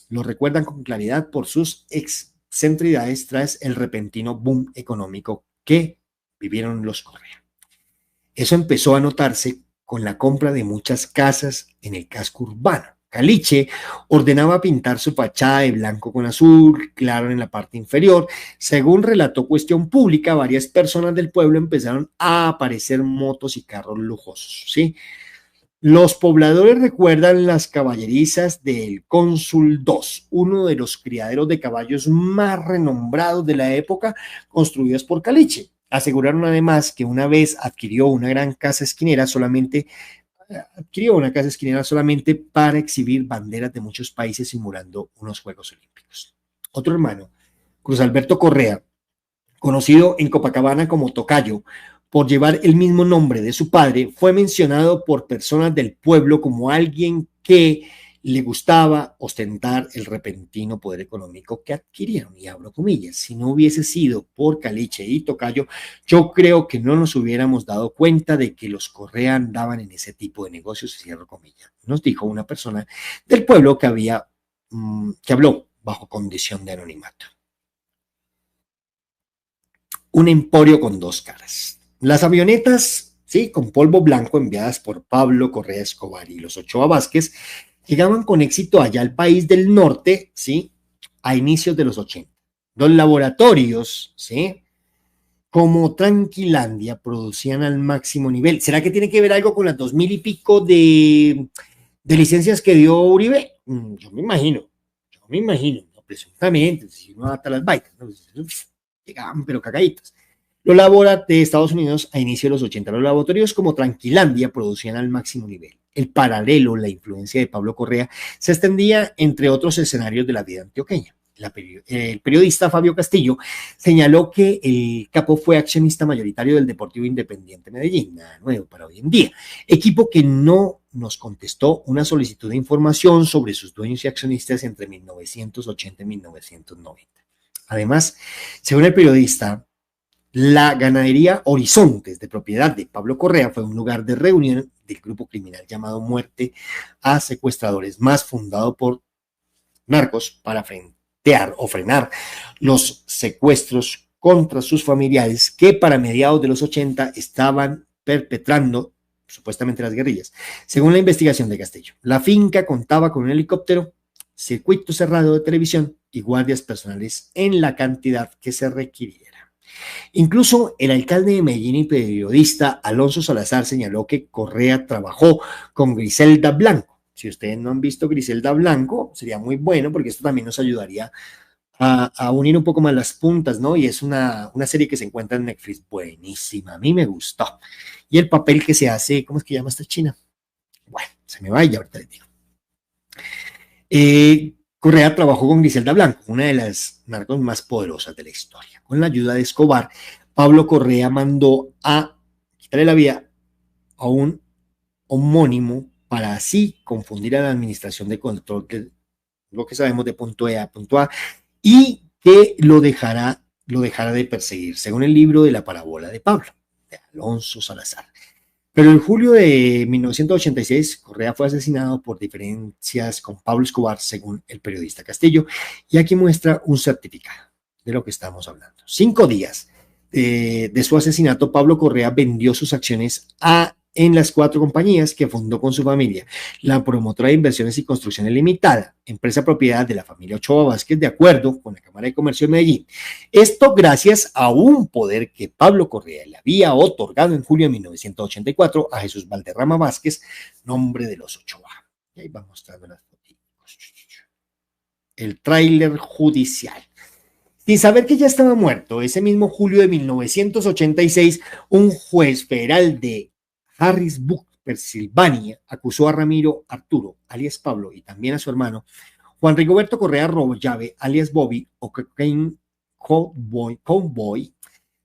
Lo recuerdan con claridad por sus excentridades tras el repentino boom económico que vivieron los Correa. Eso empezó a notarse con la compra de muchas casas en el casco urbano. Caliche ordenaba pintar su fachada de blanco con azul claro en la parte inferior. Según relató Cuestión Pública, varias personas del pueblo empezaron a aparecer motos y carros lujosos, ¿sí? Los pobladores recuerdan las caballerizas del Cónsul II, uno de los criaderos de caballos más renombrados de la época, construidos por Caliche. Aseguraron además que una vez adquirió una casa esquinera solamente para exhibir banderas de muchos países simulando unos Juegos Olímpicos. Otro hermano, Cruz Alberto Correa, conocido en Copacabana como Tocayo, por llevar el mismo nombre de su padre, fue mencionado por personas del pueblo como alguien que le gustaba ostentar el repentino poder económico que adquirieron, y abro comillas, si no hubiese sido por Caliche y Tocayo, yo creo que no nos hubiéramos dado cuenta de que los Correa andaban en ese tipo de negocios, cierro comillas, nos dijo una persona del pueblo que habló bajo condición de anonimato. Un emporio con 2 caras. Las avionetas, sí, con polvo blanco enviadas por Pablo Correa Escobar y los Ochoa Vázquez llegaban con éxito allá al país del norte, sí, a inicios de los 80. Los laboratorios, sí, como Tranquilandia, producían al máximo nivel. ¿Será que tiene que ver algo con las 2000 y pico de licencias que dio Uribe? Yo me imagino, no, presuntamente, si uno ata las vainas, ¿no? Llegaban pero cagaditos. Los laboratorios de Estados Unidos a inicio de los 80, los laboratorios como Tranquilandia producían al máximo nivel. El paralelo, la influencia de Pablo Correa se extendía entre otros escenarios de la vida antioqueña. el periodista Fabio Castillo señaló que el capo fue accionista mayoritario del Deportivo Independiente Medellín, nada nuevo para hoy en día, equipo que no nos contestó una solicitud de información sobre sus dueños y accionistas entre 1980 y 1990. Además, según el periodista, la ganadería Horizontes, de propiedad de Pablo Correa, fue un lugar de reunión del grupo criminal llamado Muerte a Secuestradores, más fundado por narcos para frenar los secuestros contra sus familiares que para mediados de los 80 estaban perpetrando supuestamente las guerrillas. Según la investigación de Castillo, la finca contaba con un helicóptero, circuito cerrado de televisión y guardias personales en la cantidad que se requiriera. Incluso el alcalde de Medellín y periodista Alonso Salazar señaló que Correa trabajó con Griselda Blanco. Si ustedes no han visto Griselda Blanco, sería muy bueno porque esto también nos ayudaría a unir un poco más las puntas, ¿no? Y es una serie que se encuentra en Netflix, buenísima, a mí me gustó. Y el papel que se hace, ¿cómo es que llama esta china? Bueno, se me va y ahorita les digo. Correa trabajó con Griselda Blanco, una de las narcos más poderosas de la historia. Con la ayuda de Escobar, Pablo Correa mandó a quitarle la vida a un homónimo para así confundir a la administración de control, que lo que sabemos de punto E a punto A, y que lo dejara de perseguir, según el libro de la parábola de Pablo, de Alonso Salazar. Pero en julio de 1986, Correa fue asesinado por diferencias con Pablo Escobar, según el periodista Castillo, y aquí muestra un certificado de lo que estamos hablando. 5 días de su asesinato, Pablo Correa vendió sus acciones en las 4 compañías que fundó con su familia: la Promotora de Inversiones y Construcciones Limitada, empresa propiedad de la familia Ochoa Vázquez, de acuerdo con la Cámara de Comercio de Medellín. Esto gracias a un poder que Pablo Correa le había otorgado en julio de 1984 a Jesús Valderrama Vázquez, nombre de los Ochoa. Y ahí va mostrando las fotos. El tráiler judicial. Sin saber que ya estaba muerto, ese mismo julio de 1986, un juez federal de Harrisburg, Pensilvania, acusó a Ramiro Arturo, alias Pablo, y también a su hermano, Juan Rigoberto Correa Robollave, alias Bobby, o Cocaine Cowboy,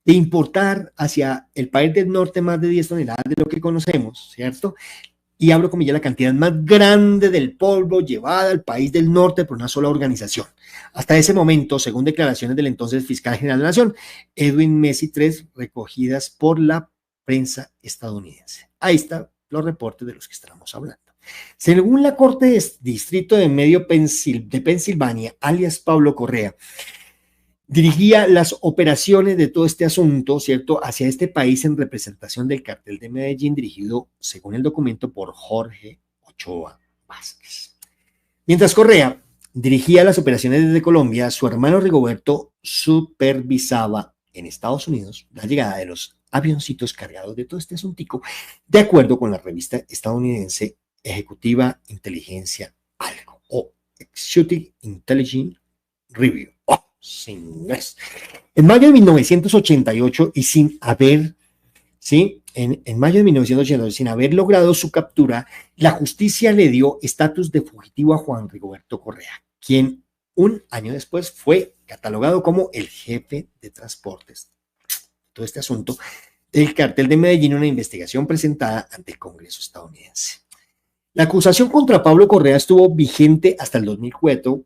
de importar hacia el país del norte más de 10 toneladas de lo que conocemos, ¿cierto? Y abro comillas, la cantidad más grande del polvo llevada al país del norte por una sola organización. Hasta ese momento, según declaraciones del entonces fiscal general de la Nación, Edwin Messi III, recogidas por la prensa estadounidense. Ahí están los reportes de los que estamos hablando. Según la Corte de Distrito de Pensilvania, alias Pablo Correa, dirigía las operaciones de todo este asunto, ¿cierto?, hacia este país en representación del cartel de Medellín, dirigido, según el documento, por Jorge Ochoa Vázquez. Mientras Correa dirigía las operaciones desde Colombia, su hermano Rigoberto supervisaba en Estados Unidos la llegada de los avioncitos cargados de todo este asuntico, de acuerdo con la revista estadounidense Ejecutiva Inteligencia Algo, o Executive Intelligence Review. En mayo de 1988, y sin haber, en mayo de 1988, sin haber logrado su captura, la justicia le dio estatus de fugitivo a Juan Rigoberto Correa, quien un año después fue catalogado como el jefe de transportes. Todo este asunto del cartel de Medellín, una investigación presentada ante el Congreso estadounidense. La acusación contra Pablo Correa estuvo vigente hasta el 2004,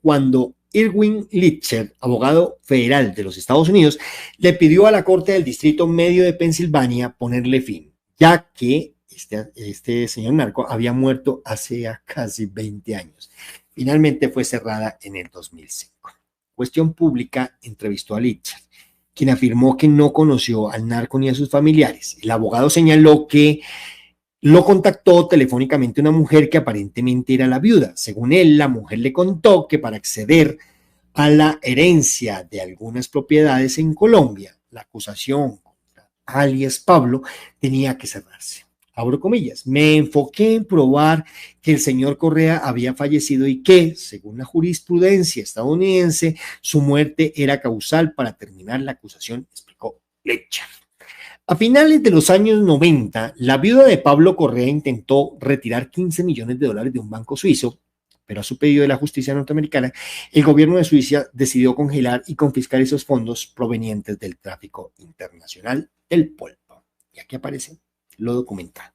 cuando Irwin Litcher, abogado federal de los Estados Unidos, le pidió a la Corte del Distrito Medio de Pensilvania ponerle fin, ya que este señor narco había muerto hace casi 20 años. Finalmente fue cerrada en el 2005. Cuestión Pública entrevistó a Litcher, quien afirmó que no conoció al narco ni a sus familiares. El abogado señaló que lo contactó telefónicamente una mujer que aparentemente era la viuda. Según él, la mujer le contó que para acceder a la herencia de algunas propiedades en Colombia, la acusación contra alias Pablo tenía que cerrarse. Abro comillas, me enfoqué en probar que el señor Correa había fallecido y que, según la jurisprudencia estadounidense, su muerte era causal para terminar la acusación, explicó Letcher. A finales de los años 90, la viuda de Pablo Correa intentó retirar $15 millones de un banco suizo, pero a su pedido de la justicia norteamericana, el gobierno de Suiza decidió congelar y confiscar esos fondos provenientes del tráfico internacional del polvo. Y aquí aparece lo documentado.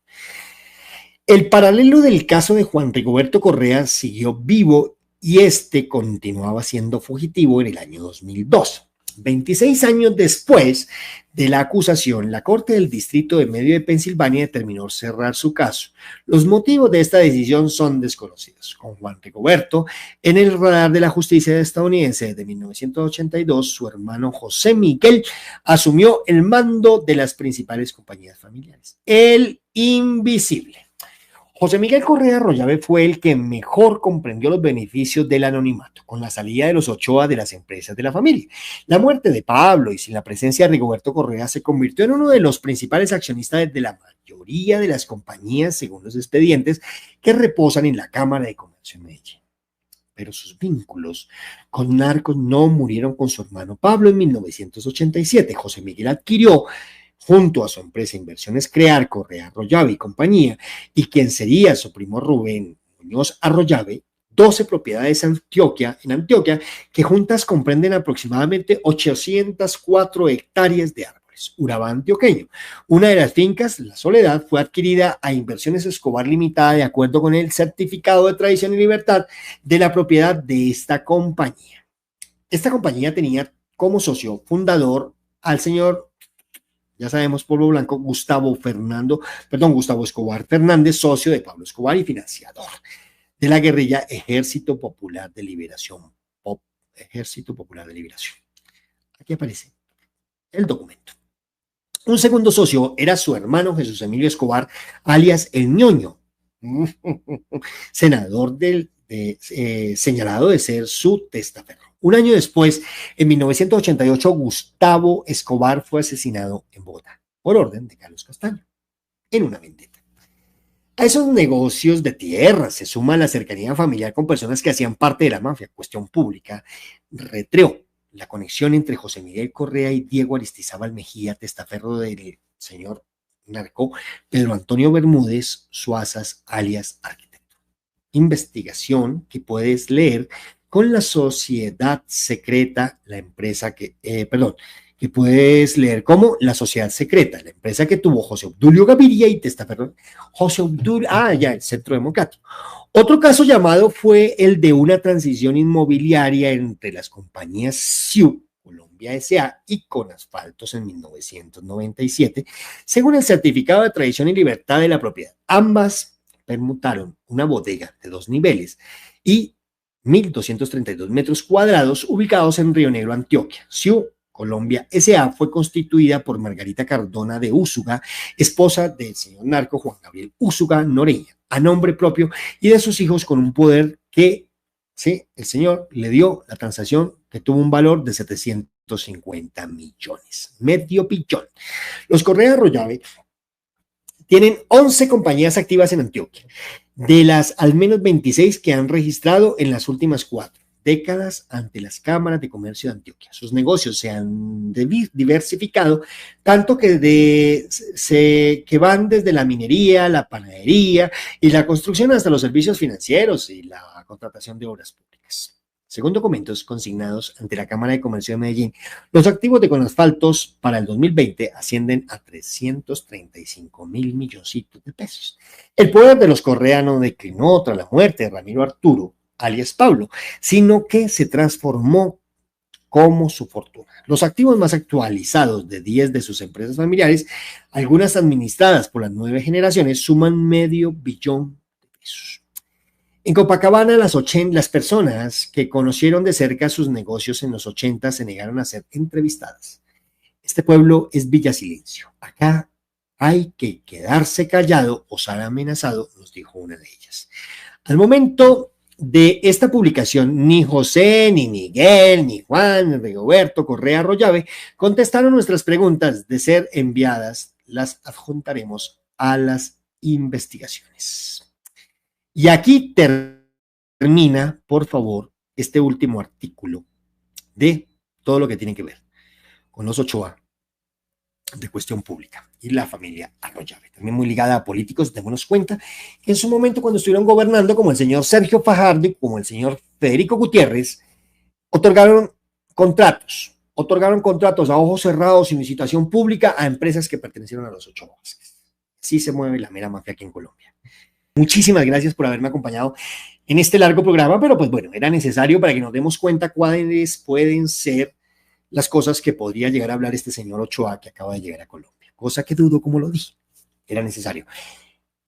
El paralelo del caso de Juan Rigoberto Correa siguió vivo y este continuaba siendo fugitivo en el año 2002. 26 años después de la acusación, la Corte del Distrito de Medio de Pensilvania determinó cerrar su caso. Los motivos de esta decisión son desconocidos. Con Juan Rigoberto en el radar de la justicia estadounidense desde 1982, su hermano José Miguel asumió el mando de las principales compañías familiares. El invisible. José Miguel Correa Royave fue el que mejor comprendió los beneficios del anonimato, con la salida de los Ochoa de las empresas de la familia. La muerte de Pablo y sin la presencia de Rigoberto Correa se convirtió en uno de los principales accionistas de la mayoría de las compañías, según los expedientes, que reposan en la Cámara de Comercio de Medellín. Pero sus vínculos con narcos no murieron con su hermano Pablo en 1987. José Miguel adquirió, junto a su empresa Inversiones Crear, Correa Arroyave y compañía, y quien sería su primo Rubén Muñoz Arroyave, 12 propiedades en Antioquia, que juntas comprenden aproximadamente 804 hectáreas de árboles. Urabá antioqueño. Una de las fincas, La Soledad, fue adquirida a Inversiones Escobar Limitada de acuerdo con el certificado de tradición y libertad de la propiedad de esta compañía. Esta compañía tenía como socio fundador al señor, ya sabemos, polvo blanco, Gustavo Escobar Fernández, socio de Pablo Escobar y financiador de la guerrilla Ejército Popular de Liberación. Ejército Popular de Liberación. Aquí aparece el documento. Un segundo socio era su hermano Jesús Emilio Escobar, alias El Ñoño, senador señalado de ser su testaferro. Un año después, en 1988, Gustavo Escobar fue asesinado en Bogotá por orden de Carlos Castaño, en una vendetta. A esos negocios de tierra se suma la cercanía familiar con personas que hacían parte de la mafia. Cuestión pública retreó la conexión entre José Miguel Correa y Diego Aristizábal Mejía, testaferro del señor narco Pedro Antonio Bermúdez Suazas, alias Arquitecto. Investigación que puedes leer con la sociedad secreta, que puedes leer como La Sociedad Secreta, la empresa que tuvo José Obdulio Gaviria y testaferro José Obdulio, el Centro Democrático. Otro caso llamado fue el de una transición inmobiliaria entre las compañías SIU, Colombia S.A. y Conasfaltos en 1997, según el certificado de tradición y libertad de la propiedad. Ambas permutaron una bodega de 2 niveles y 1.232 metros cuadrados ubicados en Río Negro, Antioquia. SIU Colombia S.A. fue constituida por Margarita Cardona de Úsuga, esposa del señor narco Juan Gabriel Úsuga Noreña, a nombre propio y de sus hijos, con un poder que el señor le dio la transacción que tuvo un valor de 750 millones, medio billón. Los Correa Arroyave tienen 11 compañías activas en Antioquia, de las al menos 26 que han registrado en las últimas 4 décadas ante las cámaras de comercio de Antioquia. Sus negocios se han diversificado, tanto que van desde la minería, la panadería y la construcción hasta los servicios financieros y la contratación de obras públicas. Según documentos consignados ante la Cámara de Comercio de Medellín, los activos de Conasfaltos para el 2020 ascienden a 335.000 milloncitos de pesos. El poder de los Correa no declinó tras la muerte de Ramiro Arturo, alias Pablo, sino que se transformó como su fortuna. Los activos más actualizados de 10 de sus empresas familiares, algunas administradas por las 9 generaciones, suman medio billón de pesos. En Copacabana, las personas que conocieron de cerca sus negocios en los 80 se negaron a ser entrevistadas. Este pueblo es Villa Silencio. Acá hay que quedarse callado o ser amenazado, nos dijo una de ellas. Al momento de esta publicación, ni José, ni Miguel, ni Juan, ni Rigoberto Correa Arroyave contestaron nuestras preguntas. De ser enviadas, las adjuntaremos a las investigaciones. Y aquí termina, por favor, este último artículo de todo lo que tiene que ver con los Ochoa de Cuestión Pública y la familia Arroyave, también muy ligada a políticos. Démonos cuenta que en su momento, cuando estuvieron gobernando, como el señor Sergio Fajardo y como el señor Federico Gutiérrez, otorgaron contratos a ojos cerrados sin licitación pública a empresas que pertenecieron a los Ochoa Vázquez. Así se mueve la mera mafia aquí en Colombia. Muchísimas gracias por haberme acompañado en este largo programa, pero pues bueno, era necesario para que nos demos cuenta cuáles pueden ser las cosas que podría llegar a hablar este señor Ochoa que acaba de llegar a Colombia, cosa que dudo, como lo dije, era necesario.